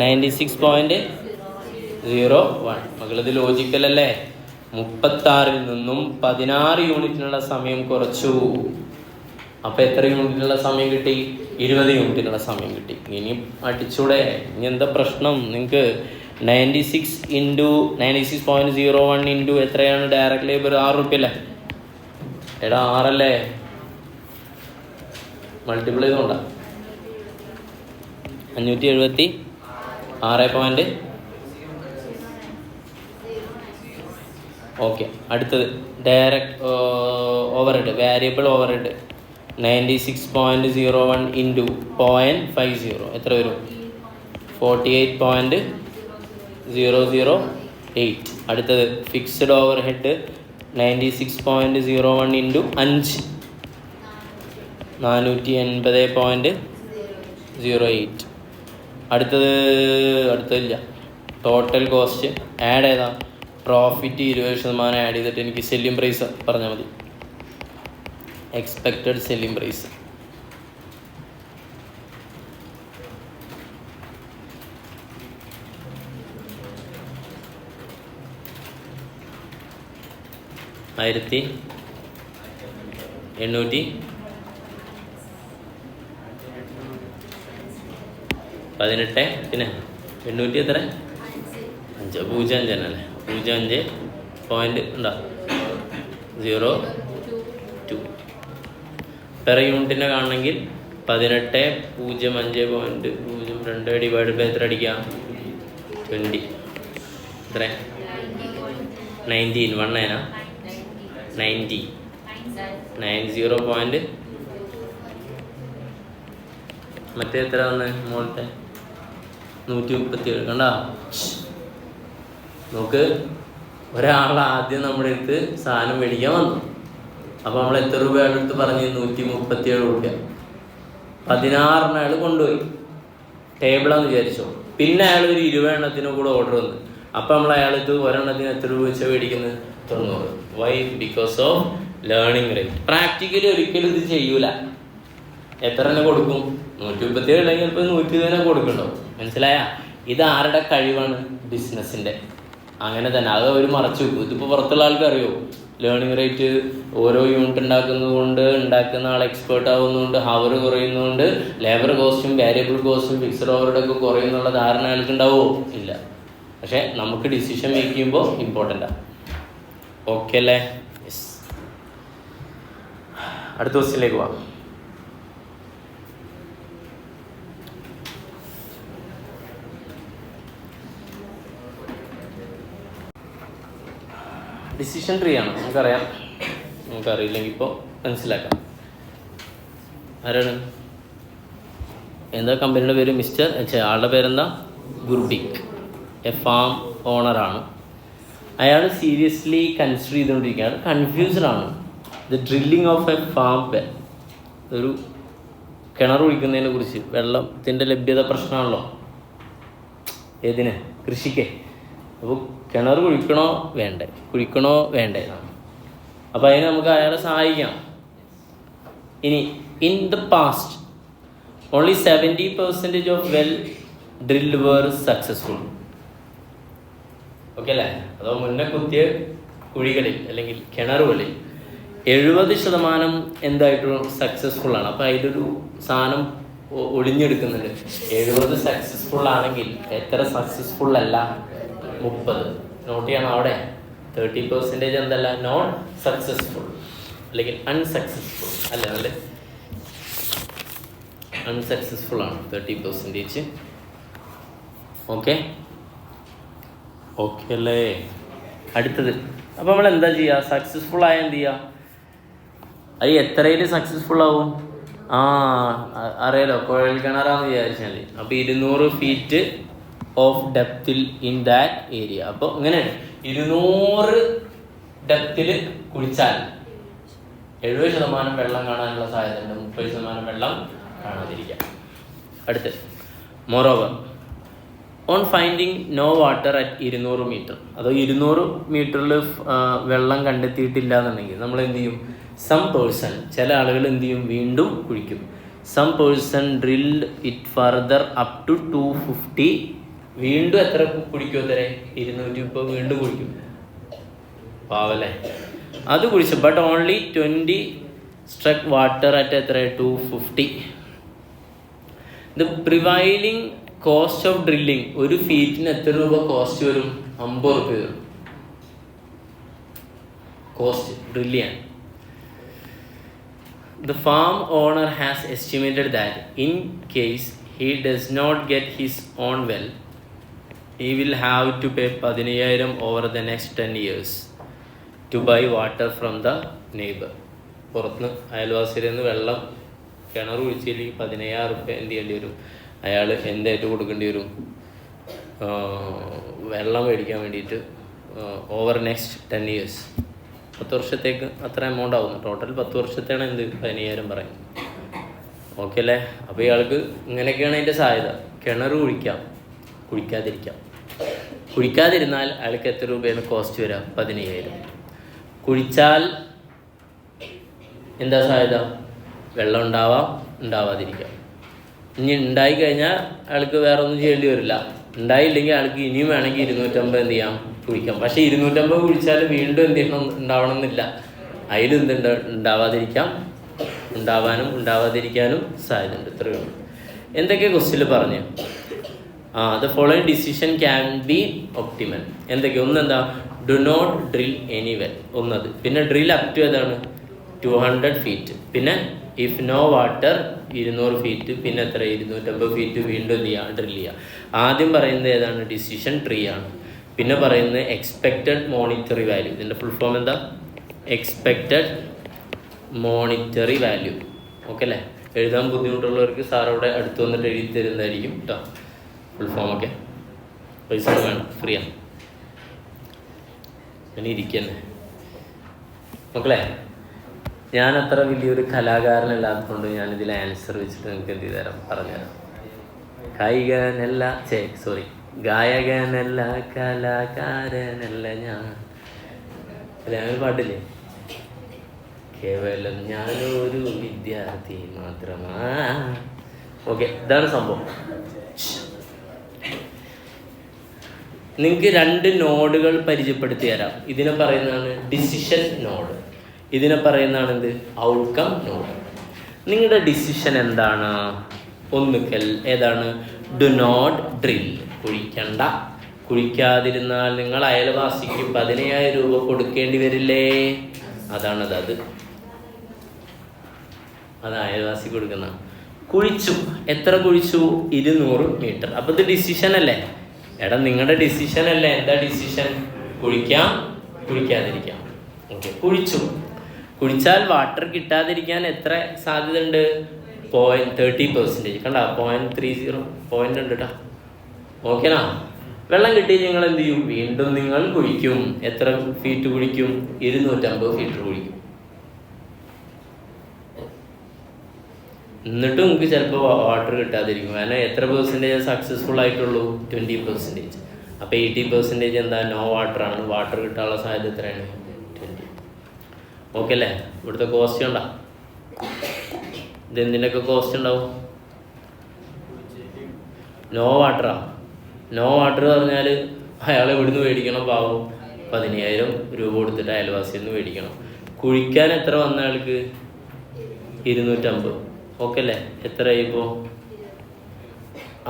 96.01. മകളിത് ലോജിക്കലല്ലേ? 36 നിന്നും 16 യൂണിറ്റിനുള്ള സമയം കുറച്ചു. അപ്പം എത്ര യൂണിറ്റിനുള്ള സമയം കിട്ടി? 20 യൂണിറ്റിനുള്ള സമയം കിട്ടി. ഇനി അടിച്ചൂടെ? ഇനി എന്താ പ്രശ്നം നിങ്ങൾക്ക്? 96.01 ഇൻറ്റു എത്രയാണ്? ഡയറക്റ്റ് ലേബർ 6 റുപ്യല്ലേ? എടാ 6 അല്ലേ? മൾട്ടിപ്ലൈ ചെയ്തോണ്ടാ 576. ഓക്കെ, അടുത്തത് direct overhead, variable overhead 96.01 into 0.50 എത്ര വരും? 48.008. അടുത്തത് ഫിക്സ്ഡ് ഓവർഹെഡ് 96.01 ഇൻറ്റു 5 480.08. അടുത്തതില്ല. ടോട്ടൽ കോസ്റ്റ് ആഡ് ചെയ്താൽ പ്രോഫിറ്റ് 20% ആഡ് ചെയ്തിട്ട് എനിക്ക് സെല്ലിംഗ് പ്രൈസ് പറഞ്ഞാൽ മതി. Expected selling price $1815. പിന്നെ 800 എത്ര? 5.05 അല്ലേ? 05 പോയിന്റ് എന്താ 02 പെർ യൂണിറ്റിനെ കാണണമെങ്കിൽ 18.05.02 ഡിവൈഡ് ബൈ എത്ര അടിക്കാം? 20. എത്ര? 19 1 90 90. മറ്റേ എത്ര വന്ന് മുകളിലത്തെ 137. കണ്ടാ? നോക്ക്, ഒരാൾ ആദ്യം നമ്മുടെ അടുത്ത് സാധനം മേടിക്കാൻ വന്നു. അപ്പോൾ നമ്മൾ എത്ര രൂപയുടെ അടുത്ത് പറഞ്ഞ്? 137 രൂപ. 16 അയാൾ കൊണ്ടുപോയി ടേബിളാന്ന് വിചാരിച്ചോ. പിന്നെ അയാൾ ഒരു 20 എണ്ണത്തിന് കൂടെ ഓർഡർ വന്നു. അപ്പം നമ്മൾ അയാൾക്ക് ഒരെണ്ണത്തിന് എത്ര രൂപ വെച്ചാൽ മേടിക്കുന്നത്? 90. Why? Because of learning rate. Practically ഒരിക്കലും ഇത് ചെയ്യൂല. എത്ര തന്നെ കൊടുക്കും? 137 അല്ലെങ്കിൽ ചിലപ്പോൾ 120 കൊടുക്കണ്ടോ? മനസ്സിലായ? ഇത് ആരുടെ കഴിവാണ്? ബിസിനസ്സിൻ്റെ. അങ്ങനെ തന്നെ അത് അവർ മറച്ചു വെക്കും. ഇതിപ്പോൾ പുറത്തുള്ള ആൾക്ക് അറിയോ? ലേണിംഗ് റേറ്റ് ഓരോ യൂണിറ്റ് ഉണ്ടാക്കുന്ന ആൾ എക്സ്പേർട്ട് ആവുന്നതുകൊണ്ട്, ഹവർ കുറയുന്നതുകൊണ്ട് ലേബർ കോസ്റ്റും വാരിയബിൾ കോസ്റ്റും ഫിക്സഡ് ഓവറൊക്കെ കുറയുന്നുള്ള ധാരണ അയാൾക്ക് ഉണ്ടാവുമോ? ഇല്ല. പക്ഷേ നമുക്ക് ഡിസിഷൻ മേക്ക് ചെയ്യുമ്പോൾ ഇമ്പോർട്ടൻ്റാണ്. ഓക്കെ അല്ലേ? യെസ്. അടുത്ത ക്വസ്റ്റ്യനിലേക്ക് പോവാം. ഡിസിഷൻ ട്രീ ആണ്, നമുക്കറിയില്ലെങ്കിൽ ഇപ്പോൾ മനസ്സിലാക്കാം. ആരാണ്? എന്താ കമ്പനിയുടെ പേര്? ആളുടെ പേരെന്താ? ഗുർഡിക്. എ ഫാം ഓണറാണ്. അയാൾ സീരിയസ്ലി കൺസിഡർ ചെയ്തുകൊണ്ടിരിക്കുകയാണ്, കൺഫ്യൂസ്ഡ് ആണ്. The drilling of a farm well, ഒരു കിണർ കുഴിക്കുന്നതിനെ കുറിച്ച്. വെള്ളത്തിൻ്റെ ലഭ്യത പ്രശ്നമാണല്ലോ ഏതിന്? കൃഷിക്ക്. അപ്പോൾ കിണർ കുഴിക്കണോ വേണ്ടേ എന്നാണ്. അപ്പോൾ അതിന് നമുക്ക് അയാളെ സഹായിക്കാം. ഇനി in the past only 70% of well drilled were successful. Okay അല്ലേ? അതോ മുന്നേ കുത്തിയ കുഴികളിൽ അല്ലെങ്കിൽ കിണറുകളിൽ 70% എന്തായിട്ടും സക്സസ്ഫുൾ ആണ്. അപ്പോൾ അതിലൊരു സാധനം ഒളിഞ്ഞെടുക്കുന്നുണ്ട്. 70 സക്സസ്ഫുൾ ആണെങ്കിൽ എത്ര സക്സസ്ഫുൾ അല്ല? 30. നോട്ട് ചെയ്യണം അവിടെ. 30% എന്തല്ല? നോട്ട് സക്സസ്ഫുൾ അല്ലെങ്കിൽ അൺസക്സസ്ഫുൾ അല്ലേ? അല്ലേ, അൺസക്സസ്ഫുൾ ആണ് 30%. ഓക്കെ അല്ലേ? അടുത്തത്. അപ്പോൾ നമ്മൾ എന്താ ചെയ്യുക? സക്സസ്ഫുൾ ആയ എന്ത് ചെയ്യുക? അത് എത്രയിൽ സക്സസ്ഫുൾ ആവും? അറിയാലോ, കുഴൽ കിണറാന്ന് വിചാരിച്ചാൽ. അപ്പോൾ 200 ഫീറ്റ് ഓഫ് ഡെപ്തിൽ ഇൻ ദാറ്റ് ഏരിയ. അപ്പോൾ ഇങ്ങനെയാണ്, 200 ഡെപ്തിൽ കുഴിച്ചാൽ 70% വെള്ളം കാണാനുള്ള സാധ്യതയുണ്ട്, 30% വെള്ളം കാണാതിരിക്കാം. അടുത്ത്, moreover on finding no water at 200 metre. അതോ 200 മീറ്ററിൽ വെള്ളം കണ്ടെത്തിയിട്ടില്ല എന്നുണ്ടെങ്കിൽ നമ്മൾ എന്ത് ചെയ്യും? സം പേഴ്സൺ, ചില ആളുകൾ എന്ത് ചെയ്യും? വീണ്ടും കുഴിക്കും. Some person drilled it further up to 250. വീണ്ടും എത്ര കുഴിക്കും? അത്രേ 230 വീണ്ടും കുഴിക്കും. പാവല്ലേ, അത് കുഴിച്ചു. ബട്ട് ഓൺലി 20 സ്ട്രക്ക് വാട്ടർ അറ്റ് എത്ര? 250. The prevailing cost of drilling, ഒരു ഫീറ്റിന് എത്ര രൂപ കോസ്റ്റ് വരും? 50 രൂപ വരും കോസ്റ്റ് ഡ്രില്ല് ചെയ്യാൻ. The farm owner has estimated that in case he does not get his own well, he will have to pay 15,000 over the next 10 years to buy water from the neighbor. പുറത്തുനിന്ന് അയൽവാസിയിൽ നിന്ന് വെള്ളം കിണർ കുഴിച്ചില്ലെങ്കിൽ 15,000 രൂപ എന്ത് ചെയ്യേണ്ടി വരും? അയാൾ എന്തായിട്ട് കൊടുക്കേണ്ടി വരും? വെള്ളം മേടിക്കാൻ വേണ്ടിയിട്ട് ഓവർ നെക്സ്റ്റ് 10 years. 10 വർഷത്തേക്ക് അത്ര എമൗണ്ട് ആവുന്നു. ടോട്ടൽ 10 വർഷത്തേണ് എന്ത്? 15,000 പറയും. ഓക്കെ അല്ലേ? അപ്പോൾ ഇയാൾക്ക് ഇങ്ങനെയൊക്കെയാണ് അതിൻ്റെ സാധ്യത. കിണർ കുഴിക്കാം, കുഴിക്കാതിരുന്നാൽ അയാൾക്ക് എത്ര രൂപയാണ് കോസ്റ്റ് വരിക? 15,000. കുഴിച്ചാൽ എന്താ സാധ്യത? വെള്ളം ഉണ്ടാവാം, ഉണ്ടാവാതിരിക്കാം. ഇനി ഉണ്ടായിക്കഴിഞ്ഞാൽ അയാൾക്ക് വേറെ ഒന്നും ചെയ്യേണ്ടി വരില്ല. ഉണ്ടായില്ലെങ്കിൽ അയാൾക്ക് ഇനിയും വേണമെങ്കിൽ 250 എന്ത് ചെയ്യാം? കുഴിക്കാം. പക്ഷേ 250 കുഴിച്ചാൽ വീണ്ടും എന്ത് ചെയ്യണം? ഉണ്ടാവണം എന്നില്ല. അതിലെന്തുണ്ട്? ഉണ്ടാവാതിരിക്കാം, ഉണ്ടാവാനും ഉണ്ടാവാതിരിക്കാനും സാധ്യതയുണ്ട്. ഇത്രയേ ഉള്ളൂ. എന്തൊക്കെ ക്വസ്റ്റ്യനിൽ പറഞ്ഞു? The following decision can be optimal. എന്തൊക്കെ? ഒന്നെന്താ? Do not drill any well, ഒന്നത്. പിന്നെ ഡ്രിൽ അപ് ടു ഏതാണ്? 200 ഫീറ്റ്. പിന്നെ ഇഫ് നോ വാട്ടർ 200 ഫീറ്റ്. പിന്നെ എത്ര? 250 ഫീറ്റ് വീണ്ടും എന്ത് ചെയ്യുക? ഡ്രിൽ ചെയ്യുക. ആദ്യം പറയുന്നത് ഏതാണ്? ഡിസിഷൻ ട്രീ ആണ്. പിന്നെ പറയുന്നത് എക്സ്പെക്റ്റഡ് മോണിറ്ററി വാല്യൂ. ഇതിൻ്റെ ഫുൾ ഫോം എന്താ? Expected monetary value. ഓക്കെ അല്ലേ? എഴുതാൻ ബുദ്ധിമുട്ടുള്ളവർക്ക് സാറവിടെ അടുത്ത് വന്നിട്ട് എഴുതി തരുന്നതായിരിക്കും കേട്ടോ. ഫുൾ ഫോം ഒക്കെ പൈസ വേണം, ഫ്രീയാണ്. ഇനി ഇരിക്കന്നെ മക്കളെ. ഞാൻ അത്ര വലിയൊരു കലാകാരനല്ലാത്തതുകൊണ്ട് ഞാനിതിൽ ആൻസർ വെച്ചിട്ട് നിങ്ങൾക്ക് എന്ത് ചെയ്തു തരാം? പറഞ്ഞുതരാം. ഗായകനല്ല കലാകാരനല്ല ഞാൻ. അല്ലെ, അങ്ങനെ പാട്ടില്ലേ? കേവലം ഞാനൊരു വിദ്യാർത്ഥി മാത്രമാ. ഓക്കെ, ഇതാണ് സംഭവം. നിങ്ങൾക്ക് 2 നോഡുകൾ പരിചയപ്പെടുത്തി തരാം. ഇതിനെ പറയുന്നതാണ് ഡിസിഷൻ നോഡ്, ഇതിനെ പറയുന്നതാണ് എന്ത്? Outcome node. നിങ്ങളുടെ ഡിസിഷൻ എന്താണ്? ഒന്നുക്കൽ ഏതാണ്? ഡു നോട്ട് ഡ്രിൽ, കുഴിക്കണ്ട. കുഴിക്കാതിരുന്നാൽ നിങ്ങൾ അയൽവാസിക്ക് 15,000 രൂപ കൊടുക്കേണ്ടി വരില്ലേ? അതാണത്. അത് അയൽവാസി കൊടുക്കുന്ന. കുഴിച്ചു, എത്ര കുഴിച്ചു? 200 മീറ്റർ. അപ്പോൾ ഇത് ഡിസിഷൻ അല്ലേ? എടാ, നിങ്ങളുടെ ഡിസിഷൻ അല്ലേ? എന്താ ഡിസിഷൻ? കുഴിക്കാം, കുഴിക്കാതിരിക്കാം. ഓക്കെ, കുഴിച്ചു. കുഴിച്ചാൽ വാട്ടർ കിട്ടാതിരിക്കാൻ എത്ര സാധ്യത ഉണ്ട്? 0.30%. കണ്ട 0.30 പോയിന്റ് ഉണ്ട് കേട്ടോ. ഓക്കേനാ? വെള്ളം കിട്ടി നിങ്ങൾ എന്ത് ചെയ്യും? വീണ്ടും നിങ്ങൾ കുഴിക്കും. എത്ര ഫീറ്റ് കുഴിക്കും? 250 ഫീറ്റ് കുഴിക്കും. എന്നിട്ടും നിങ്ങൾക്ക് ചിലപ്പോൾ വാട്ടർ കിട്ടാതിരിക്കും. കാരണം എത്ര പെർസെൻറ്റേജ് സക്സസ്ഫുൾ ആയിട്ടുള്ളൂ? 20%. അപ്പോൾ 80% എന്താ? നോ വാട്ടർ ആണ്. വാട്ടർ കിട്ടാനുള്ള സാധ്യത എത്രയാണ്? 20. ഓക്കെ അല്ലേ? ഇവിടുത്തെ കോസ്റ്റ് ഉണ്ടോ? ഇതെന്തിൻ്റെയൊക്കെ കോസ്റ്റ് ഉണ്ടാവും? നോ വാട്ടറാ. നോ വാട്ടർ പറഞ്ഞാൽ അയാളെ ഇവിടുന്ന് മേടിക്കണം, പാവം 15,000 രൂപ കൊടുത്തിട്ട് അയൽവാസിയിൽ നിന്ന് മേടിക്കണം. കുഴിക്കാൻ എത്ര വന്ന ആൾക്ക്? 250. ഓക്കെ അല്ലേ? എത്രയായി ഇപ്പോൾ?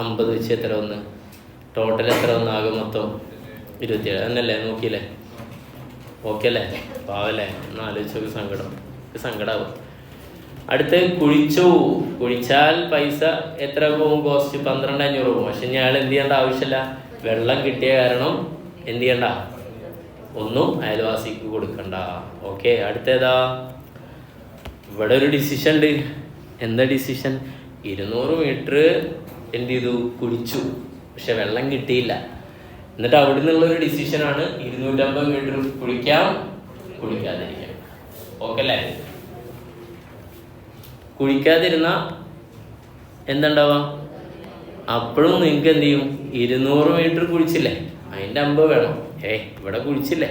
50 വെച്ച് എത്ര വന്ന്? ടോട്ടൽ എത്ര വന്ന്? ആകെ മൊത്തം 27 എന്നല്ലേ? നോക്കിയില്ലേ? ഓക്കെ അല്ലേ? പാവല്ലേ? ഒന്ന് ആലോചിച്ചൊക്കെ സങ്കടമാവും. അടുത്ത് കുഴിച്ചു. കുഴിച്ചാൽ പൈസ എത്ര പോകും? കോസ്റ്റ് 12,500 പോകും. പക്ഷെ ഞാൻ എന്ത് ചെയ്യേണ്ട ആവശ്യമില്ല. വെള്ളം കിട്ടിയ കാരണം എന്ത് ചെയ്യണ്ട? ഒന്നും അയൽവാസിക്ക് കൊടുക്കണ്ട. ഓക്കെ, അടുത്തേതാ? ഇവിടെ ഒരു ഡിസിഷൻ ഉണ്ട്. എന്താ ഡിസിഷൻ? 200 മീറ്റർ എന്ത് ചെയ്തു? കുഴിച്ചു. പക്ഷെ വെള്ളം കിട്ടിയില്ല. എന്നിട്ട് അവിടെ നിന്നുള്ളൊരു ഡിസിഷനാണ് 250 മീറ്റർ കുഴിക്കാം, കുഴിക്കാതിരിക്കാം. ഓക്കെ അല്ലേ? കുഴിക്കാതിരുന്ന എന്തുണ്ടാവുക? അപ്പോഴും നിങ്ങൾക്ക് എന്ത് ചെയ്യും? 200 മീറ്റർ കുഴിച്ചില്ലേ, അതിൻ്റെ 50 വേണം. ഇവിടെ കുഴിച്ചില്ലേ,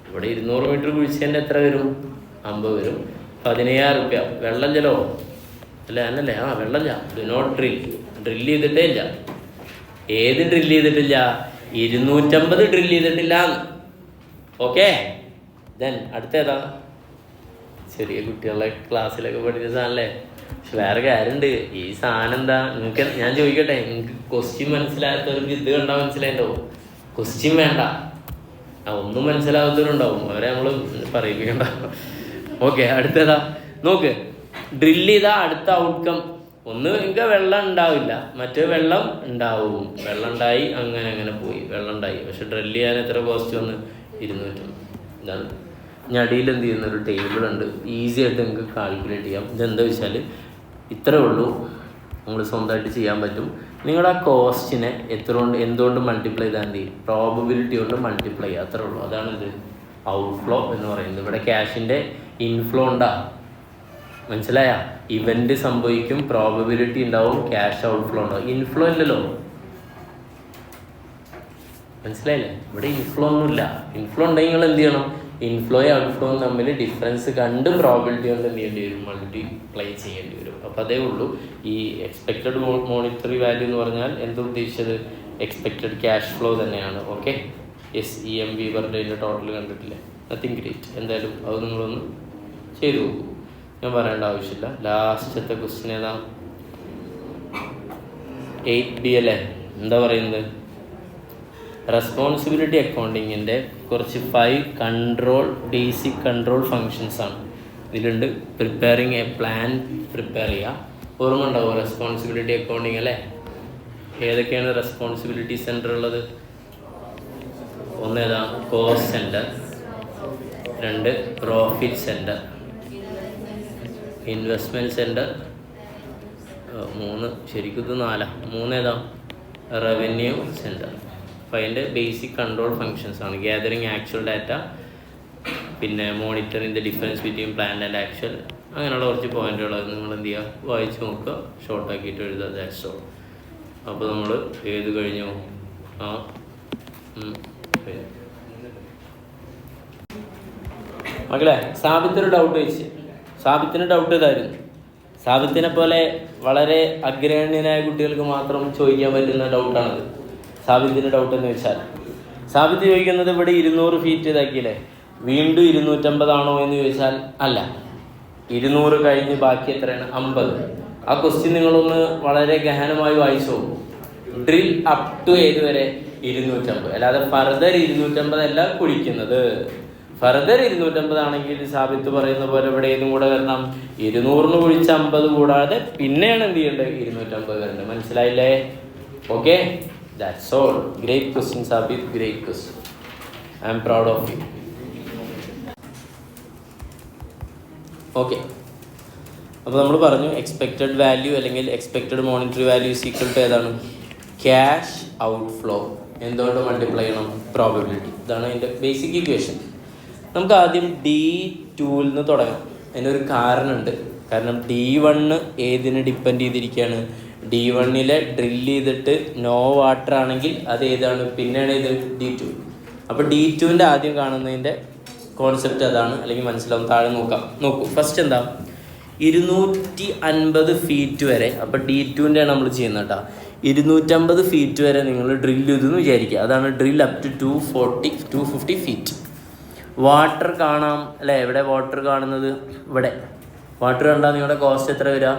ഇവിടെ 200 മീറ്റർ കുഴിച്ചതിൻ്റെ എത്ര വരും? 50 വരും. 15,000 രൂപ. വെള്ളം ചെലവോ? അല്ല എന്നല്ലേ? വെള്ളം ഡു നോട്ട് ഡ്രിൽ ചെയ്തിട്ടേ ഇല്ല. ഏത് ഡ്രിൽ ചെയ്തിട്ടില്ല? 250 ഡ്രിൽ ചെയ്തിട്ടില്ല. ഓക്കെ, ദെൻ അടുത്തേതാ? ചെറിയ കുട്ടികളുടെ ക്ലാസ്സിലൊക്കെ പഠിച്ച സാധനല്ലേ. പക്ഷെ വേറെ കാര്യമുണ്ട്. ഈ സാധനം എന്താ നിങ്ങൾക്ക്? ഞാൻ ചോദിക്കട്ടെ, നിങ്ങൾക്ക് ക്വസ്റ്റ്യൻ മനസ്സിലാകാത്തവർക്ക് ഇത് കണ്ടാൽ മനസ്സിലായിട്ടുണ്ടാവും. ക്വസ്റ്റ്യൻ വേണ്ട, ഒന്നും മനസ്സിലാകാത്തവരുണ്ടാവും, അവരെ നമ്മൾ പറയിപ്പിക്കണ്ട. ഓക്കെ, അടുത്തേതാ? നോക്ക്, ഡ്രില്ല് ചെയ്താൽ അടുത്ത ഔട്ട്കം ഒന്ന് നിങ്ങൾക്ക് വെള്ളം ഉണ്ടാവില്ല, മറ്റേ വെള്ളം ഉണ്ടാവും. വെള്ളം ഉണ്ടായി, അങ്ങനെ പോയി. വെള്ളം ഉണ്ടായി, പക്ഷെ ഡ്രില്ല് ചെയ്യാൻ എത്ര കോസ്റ്റ് വന്ന്? 200. ഇതാണ് ഞടിയിൽ എന്ത് ചെയ്യുന്ന ഒരു ടേബിൾ ഉണ്ട്, ഈസി ആയിട്ട് നിങ്ങൾക്ക് കാൽക്കുലേറ്റ് ചെയ്യാം. ഇതെന്താ വെച്ചാൽ ഇത്രേ ഉള്ളൂ, നമ്മൾ സ്വന്തമായിട്ട് ചെയ്യാൻ പറ്റും. നിങ്ങളുടെ ആ കോസ്റ്റിനെ എന്തുകൊണ്ട് മൾട്ടിപ്ലൈ ചെയ്താൽ മതി? പ്രോബബിലിറ്റി കൊണ്ട് മൾട്ടിപ്ലൈ ചെയ്യുക, അത്രേ ഉള്ളൂ. അതാണിത് ഔട്ട്ഫ്ലോ എന്ന് പറയുന്നത്. ഇവിടെ ക്യാഷിൻ്റെ ഇൻഫ്ലോ ഉണ്ടാ, മനസ്സിലായ? ഇവൻ്റ് സംഭവിക്കും, പ്രോബബിലിറ്റി ഉണ്ടാവും, ക്യാഷ് ഔട്ട്ഫ്ലോ ഉണ്ടാവും. ഇൻഫ്ലോ ഇല്ലല്ലോ, മനസ്സിലായില്ലേ? ഇവിടെ ഇൻഫ്ലോ ഒന്നുമില്ല. ഇൻഫ്ലോ ഉണ്ടെങ്കിൽ നിങ്ങൾ എന്ത് ചെയ്യണം? ഇൻഫ്ലോയും ഔട്ട്ഫ്ലോയും തമ്മിൽ ഡിഫറൻസ് കണ്ട് പ്രോബിലിറ്റി കൊണ്ട് എന്ത് ചെയ്യേണ്ടി വരും? മൾട്ടിപ്ലൈ ചെയ്യേണ്ടി വരും. അപ്പോൾ അതേ ഉള്ളൂ. ഈ എക്സ്പെക്റ്റഡ് മോണിറ്ററി വാല്യൂ എന്ന് പറഞ്ഞാൽ എന്താ ഉദ്ദേശിച്ചത്? എക്സ്പെക്റ്റഡ് ക്യാഷ് ഫ്ലോ തന്നെയാണ്. ഓക്കെ, SEMV പറഞ്ഞ അതിൻ്റെ ടോട്ടൽ കണ്ടിട്ടില്ലേ? Nothing great. എന്തായാലും അത് നിങ്ങളൊന്ന് ചെയ്തു നോക്കൂ, ഞാൻ പറയേണ്ട ആവശ്യമില്ല. ലാസ്റ്റത്തെ ക്വസ്റ്റ്യൻ ഏതാ? 8B അല്ലേ? എന്താ പറയുന്നത്? റെസ്പോൺസിബിലിറ്റി അക്കൗണ്ടിങ്ങിൻ്റെ കുറച്ച് 5 ബേസിക് കൺട്രോൾ ഫങ്ഷൻസ് ആണ് ഇതിലുണ്ട്. പ്രിപ്പയറിങ് എ പ്ലാൻ പ്രിപ്പയർ ചെയ്യുക. ഓർമ്മ ഉണ്ടാവും റെസ്പോൺസിബിലിറ്റി അക്കൗണ്ടിങ് അല്ലേ? ഏതൊക്കെയാണ് റെസ്പോൺസിബിലിറ്റി സെൻറ്റർ ഉള്ളത്? ഒന്ന് ഏതാ? Cost centre. 2 profit centre. Investment centre. 3 ശരിക്കും ഇത് 4. 3 ഏതാ? Revenue centre. അപ്പോൾ അതിൻ്റെ ബേസിക് കൺട്രോൾ ഫങ്ഷൻസ് ആണ് ഗ്യാതറിങ് ആക്ച്വൽ ഡാറ്റ, പിന്നെ monitoring the difference between plan and actual. അങ്ങനെയുള്ള കുറച്ച് പോയിന്റുകൾ നിങ്ങൾ എന്ത് ചെയ്യുക? വായിച്ച് നോക്കുക, ഷോർട്ടാക്കിയിട്ട് എഴുതുക. That's all. അപ്പോൾ നമ്മൾ ഏത് കഴിഞ്ഞു? മക്കളെ, സാബിത്തൊരു ഡൗട്ട് വെച്ച്. സാബിത്തിന് ഡൗട്ട് ഇതായിരുന്നു. സാബിത്തിനെ പോലെ വളരെ അഗ്രഗണ്യനായ കുട്ടികൾക്ക് മാത്രം ചോദിക്കാൻ പറ്റുന്ന ഡൗട്ടാണത്. സാബിത്തിൻ്റെ ഡൗട്ട് എന്ന് വെച്ചാൽ, സാബിത്ത് ചോദിക്കുന്നത് ഇവിടെ 200 ഫീറ്റ് ഇതാക്കിയില്ലേ, വീണ്ടും 250 ആണോ എന്ന് ചോദിച്ചാൽ അല്ല, 200 കഴിഞ്ഞ് ബാക്കി എത്രയാണ്? 50. ആ ക്വസ്റ്റ്യൻ നിങ്ങളൊന്ന് വളരെ ഗഹനമായി വായിച്ചു നോക്കൂ. ഡ്രിൽ അപ് ടു ഏത് വരെ? 250, അല്ലാതെ ഫർദർ 250 അല്ല കുഴിക്കുന്നത്. ഫർദർ 250 ആണെങ്കിൽ സാബിത്ത് പറയുന്ന പോലെ ഇവിടെ ഏതും കൂടെ വരണം? 200 കുഴിച്ച് 50 കൂടാതെ പിന്നെയാണ് എന്ത് ചെയ്യേണ്ടത്? 250 വരേണ്ടത്. മനസ്സിലായില്ലേ? Okay, that's all. Great question, Sabit. Great question. I am proud of you. Okay, അപ്പോൾ നമ്മൾ പറഞ്ഞു എക്സ്പെക്റ്റഡ് വാല്യൂ അല്ലെങ്കിൽ expected monetary value is equal to ഏതാണ്? ക്യാഷ് ഔട്ട്ഫ്ലോ എന്തുകൊണ്ട് മൾട്ടിപ്ലൈ ചെയ്യണം? പ്രോബബിലിറ്റി. ഇതാണ് അതിൻ്റെ ബേസിക് ഇക്വേഷൻ. നമുക്ക് ആദ്യം D2ൽ നിന്ന് തുടങ്ങാം. അതിനൊരു കാരണമുണ്ട്. കാരണം D1 ഏതിനെ ഡിപ്പെൻഡ് ചെയ്തിരിക്കുകയാണ്? D1 ഡ്രില്ല് ചെയ്തിട്ട് നോ വാട്ടർ ആണെങ്കിൽ അത് ഏതാണ്? പിന്നെയാണ് ഇത് D2. അപ്പോൾ D2ൻ്റെ ആദ്യം കാണുന്നതിൻ്റെ കോൺസെപ്റ്റ് അതാണ്, അല്ലെങ്കിൽ മനസ്സിലാവും. താഴെ നോക്കൂ. ഫസ്റ്റ് എന്താ? 250 ഫീറ്റ് വരെ. അപ്പോൾ D2ൻ്റെ നമ്മൾ ചെയ്യുന്നത് കേട്ടോ. 250 ഫീറ്റ് വരെ നിങ്ങൾ ഡ്രില്ല് ചെയ്തെന്ന് വിചാരിക്കുക. അതാണ് drill up to 250 feet. Water കാണാം അല്ലേ? എവിടെ വാട്ടർ കാണുന്നത്? ഇവിടെ വാട്ടർ കണ്ടാൽ നിങ്ങളുടെ കോസ്റ്റ് എത്ര വരിക?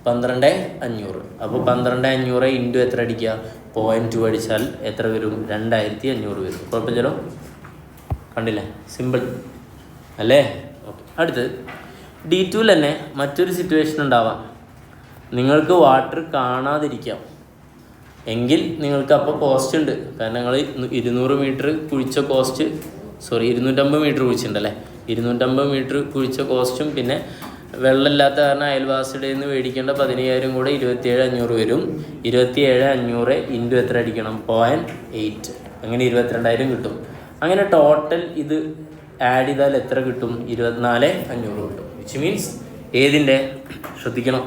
12,500. അപ്പോൾ 12,500 ഇൻറ്റു എത്ര അടിക്കുക? 0.2 അടിച്ചാൽ എത്ര വരും? 2,500 വരും. കുഴപ്പമില്ലല്ലോ, കണ്ടില്ലേ? സിമ്പിൾ അല്ലേ? ഓക്കെ. അടുത്ത് D2ൽ തന്നെ മറ്റൊരു സിറ്റുവേഷൻ ഉണ്ടാവാം. നിങ്ങൾക്ക് വാട്ടർ കാണാതിരിക്കാം എങ്കിൽ നിങ്ങൾക്ക് അപ്പോൾ കോസ്റ്റ് ഉണ്ട്. കാരണം നിങ്ങൾ 200 മീറ്റർ കുഴിച്ച കോസ്റ്റ്, 250 മീറ്റർ കുഴിച്ചിട്ടുണ്ടല്ലേ? 250 മീറ്റർ കുഴിച്ച കോസ്റ്റും പിന്നെ വെള്ളമില്ലാത്ത കാരണം അയൽവാസിയുടെ നിന്ന് മേടിക്കേണ്ട 15,000 കൂടെ 27,500 വരും. 27,500 ഇൻറ്റു എത്ര അടിക്കണം? 0.8. അങ്ങനെ 22,000 കിട്ടും. അങ്ങനെ ടോട്ടൽ ഇത് ആഡ് ചെയ്താൽ എത്ര കിട്ടും? 24,500 കിട്ടും. വിച്ച് മീൻസ് ഏതിൻ്റെ? ശ്രദ്ധിക്കണം,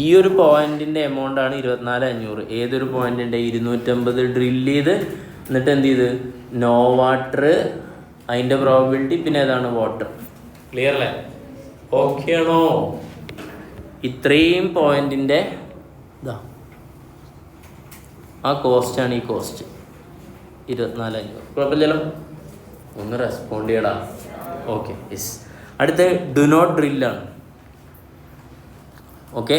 ഈ ഒരു പോയിൻറ്റിൻ്റെ എമൗണ്ടാണ് 24,500. ഏതൊരു പോയിൻറ്റിൻ്റെ? 250 ഡ്രില്ല് ചെയ്ത് എന്നിട്ട് എന്ത് ചെയ്ത്? നോ വാട്ടർ, അതിൻ്റെ പ്രോബിലിറ്റി, പിന്നെ ഏതാണ്? വാട്ടർ. ക്ലിയർ അല്ലേ? ഓക്കെ ആണോ? ഇത്രയും പോയിൻറ്റിൻ്റെ ഇതാ ആ കോസ്റ്റാണ് ഈ കോസ്റ്റ് 24,500. കുഴപ്പമില്ലല്ലോ? ഒന്ന് റെസ്പോണ്ട് ചെയ്യടാ. Okay, yes. അടുത്ത ഡു നോട്ട് ഡ്രില്ലാണ്. ഓക്കെ,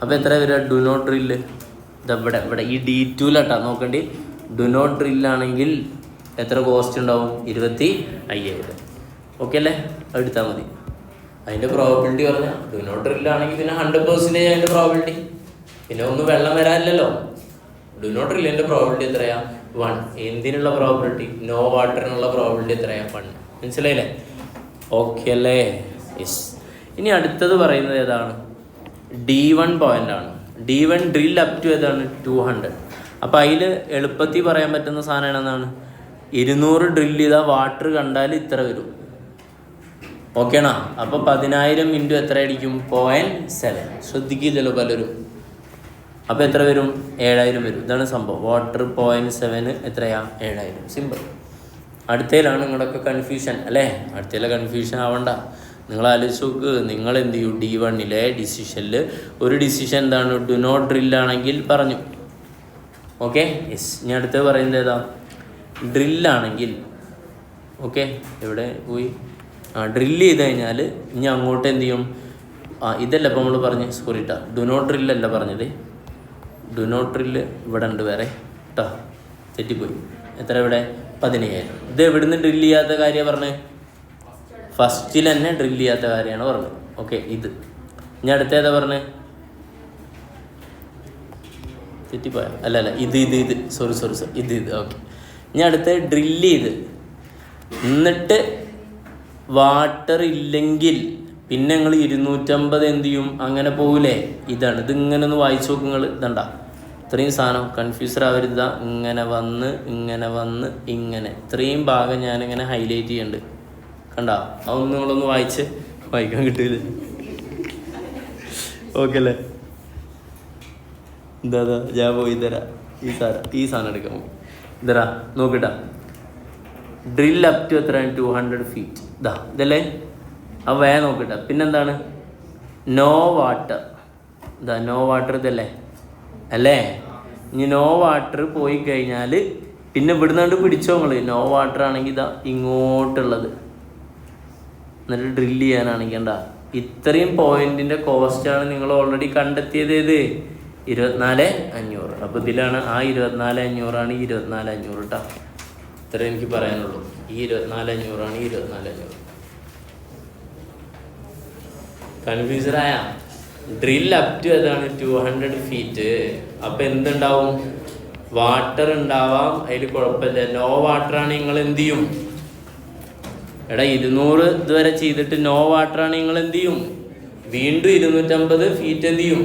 അപ്പോൾ എത്ര വരിക? ഡു നോട്ട് ഡ്രില്ല് ഇവിടെ ഈ D2ലാട്ടാ നോക്കേണ്ടി. ഡു നോട്ട് ഡ്രില്ലാണെങ്കിൽ എത്ര കോസ്റ്റ് ഉണ്ടാവും? 25,000. ഓക്കെ അല്ലേ? എടുത്താൽ മതി. അതിൻ്റെ പ്രോബിലിറ്റി പറഞ്ഞാൽ ഡു നോട്ട് ഡ്രില്ലാണെങ്കിൽ പിന്നെ 100% അതിൻ്റെ പ്രോബിലിറ്റി. പിന്നെ ഒന്നും വെള്ളം വരാനില്ലല്ലോ. ഡു നോട്ട് ഡ്രില്ലിൻ്റെ പ്രോബിലിറ്റി എത്രയാ? 1. എന്തിനുള്ള പ്രോബിലിറ്റി? നോ വാട്ടറിനുള്ള പ്രോബിലിറ്റി എത്രയാ? 1. മനസ്സിലായില്ലേ? ഓക്കെ അല്ലേ? യെസ്. ഇനി അടുത്തത് പറയുന്നത് ഏതാണ്? D1 പോയിൻ്റാണ്. D1 ഡ്രിൽ അപ് ടു ഏതാണ്? 200. അപ്പോൾ അതിൽ എളുപ്പത്തിൽ പറയാൻ പറ്റുന്ന സാധനം എന്താണ്? 200 ഡ്രിൽ ചെയ്താൽ വാട്ടർ കണ്ടാൽ ഇത്ര വരും. ഓക്കേണാ? അപ്പോൾ 10,000 ഇൻറ്റു എത്ര അടിക്കും? 0.7. ശ്രദ്ധിക്കില്ലല്ലോ പലരും. അപ്പോൾ എത്ര വരും? 7,000 വരും. ഇതാണ് സംഭവം. വാട്ടർ 0.7 എത്രയാ? 7,000. സിമ്പിൾ. അടുത്തതിലാണ് നിങ്ങളൊക്കെ കൺഫ്യൂഷൻ അല്ലേ? അടുത്തതിലെ കൺഫ്യൂഷൻ ആവണ്ട. നിങ്ങൾ ആലോചിച്ച് നോക്ക്. നിങ്ങൾ എന്ത് ചെയ്യും? D1 ഡിസിഷനിൽ ഒരു ഡിസിഷൻ എന്താണ്? ഡു നോട്ട് ഡ്രില്ലാണെങ്കിൽ പറഞ്ഞു. Okay, yes. ഇനി അടുത്തത് പറയുന്നത് ഏതാ? ഡ്രില്ലാണെങ്കിൽ ഓക്കെ, എവിടെ പോയി? ഡ്രില്ല് ചെയ്ത് കഴിഞ്ഞാൽ ഇനി അങ്ങോട്ട് എന്ത് ചെയ്യും? ഇതല്ല ഇപ്പോൾ നമ്മൾ പറഞ്ഞ് സോറിട്ടാ, ഡു നോട്ട് ഡ്രില്ലല്ല പറഞ്ഞത്. ഡു നോട്ട് ഡ്രില്ല് ഇവിടെ ഉണ്ട് വേറെ കേട്ടോ, തെറ്റിപ്പോയി. എത്ര ഇവിടെ? 15,000. ഇത് എവിടുന്ന് ഡ്രില്ല് ചെയ്യാത്ത കാര്യമാണ് പറഞ്ഞത്? ഫസ്റ്റിൽ തന്നെ ഡ്രില്ല് ചെയ്യാത്ത കാര്യമാണ് പറഞ്ഞത്. ഓക്കെ, ഇത് ഇനി അടുത്ത ഏതാ പറഞ്ഞത്? തെറ്റിപ്പോയ അല്ല ഇത് സോറി ഇത് ഓക്കെ. ഇനി അടുത്ത ഡ്രില്ല് ചെയ്ത് എന്നിട്ട് വാട്ടർ ഇല്ലെങ്കിൽ പിന്നെ ഞങ്ങൾ 250 എന്ത് ചെയ്യും? അങ്ങനെ പോകില്ലേ? ഇതാണ്. ഇതിങ്ങനെ ഒന്ന് വായിച്ചു നോക്കും നിങ്ങൾ. ഇതണ്ട, ഇത്രയും സാധനം കൺഫ്യൂസർ ആവരുത്. ഇങ്ങനെ വന്ന് ഇങ്ങനെ ഇത്രയും ഭാഗം ഞാനിങ്ങനെ ഹൈലൈറ്റ് ചെയ്യുന്നുണ്ട്. കണ്ടോ? അതൊന്നും നിങ്ങളൊന്ന് വായിക്കാൻ കിട്ടില്ല. ഓക്കെ അല്ലേ? എന്താ ഞാൻ പോയി തരാം. ഈ സാധനം എടുക്കാം. ഇതരാ നോക്കിട്ടാ. ഡ്രിൽ അപ് ടു എത്രയാണ്? 200 ഫീറ്റ്. ഇതല്ലേ? അപ്പോൾ വേഗം നോക്കിട്ടാ. പിന്നെന്താണ്? No water. നോ വാട്ടർ ഇതല്ലേ അല്ലേ? ഇനി നോ വാട്ടർ പോയി കഴിഞ്ഞാൽ പിന്നെ ഇവിടുന്നാണ്ട് പിടിച്ചോ നിങ്ങൾ. നോ വാട്ടർ ആണെങ്കിൽ ഇതാ ഇങ്ങോട്ടുള്ളത്. എന്നിട്ട് ഡ്രില്ല് ചെയ്യാനാണെങ്കിൽ എന്താ ഇത്രയും പോയിന്റിൻ്റെ കോസ്റ്റാണ് നിങ്ങൾ ഓൾറെഡി കണ്ടെത്തിയത്. ഏത്? 24,500. അപ്പോൾ ഇതിലാണ് ആ 24,500 ഈ 24,500 കേട്ടോ. ഇത്ര എനിക്ക് പറയാനുള്ളൂ. ഈ 24,500 ഈ 24,500. കൺഫ്യൂസറായ? ഡ്രിൽ അപ് ടു ഏതാണ്? 200 ഫീറ്റ്. അപ്പം എന്തുണ്ടാവും? വാട്ടർ ഉണ്ടാവാം, അതിൽ കുഴപ്പമില്ല. നോ വാട്ടർ ആണ് നിങ്ങൾ എന്ത് ചെയ്യും? എടാ 200 ഇതുവരെ ചെയ്തിട്ട് നോ വാട്ടറാണ്, നിങ്ങൾ എന്ത് ചെയ്യും? വീണ്ടും 250 ഫീറ്റ് എന്ത് ചെയ്യും?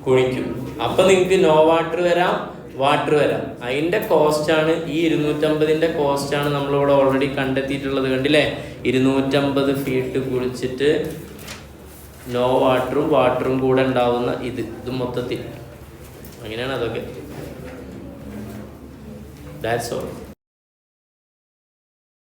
കുഴിക്കും. അപ്പം നിങ്ങൾക്ക് നോ വാട്ടർ വരാം, വാട്ടർ വരാം. അതിൻ്റെ കോസ്റ്റാണ് ഈ 250ൻ്റെ കോസ്റ്റാണ് നമ്മളിവിടെ ഓൾറെഡി കണ്ടെത്തിയിട്ടുള്ളത്. കണ്ടില്ലേ? 250 ഫീറ്റ് കുഴിച്ചിട്ട് നോ വാട്ടറും വാട്ടറും കൂടെ ഉണ്ടാവുന്ന ഇത് മൊത്തത്തിൽ അങ്ങനെയാണ്. അതൊക്കെ ദാറ്റ്സ് ഓൾ.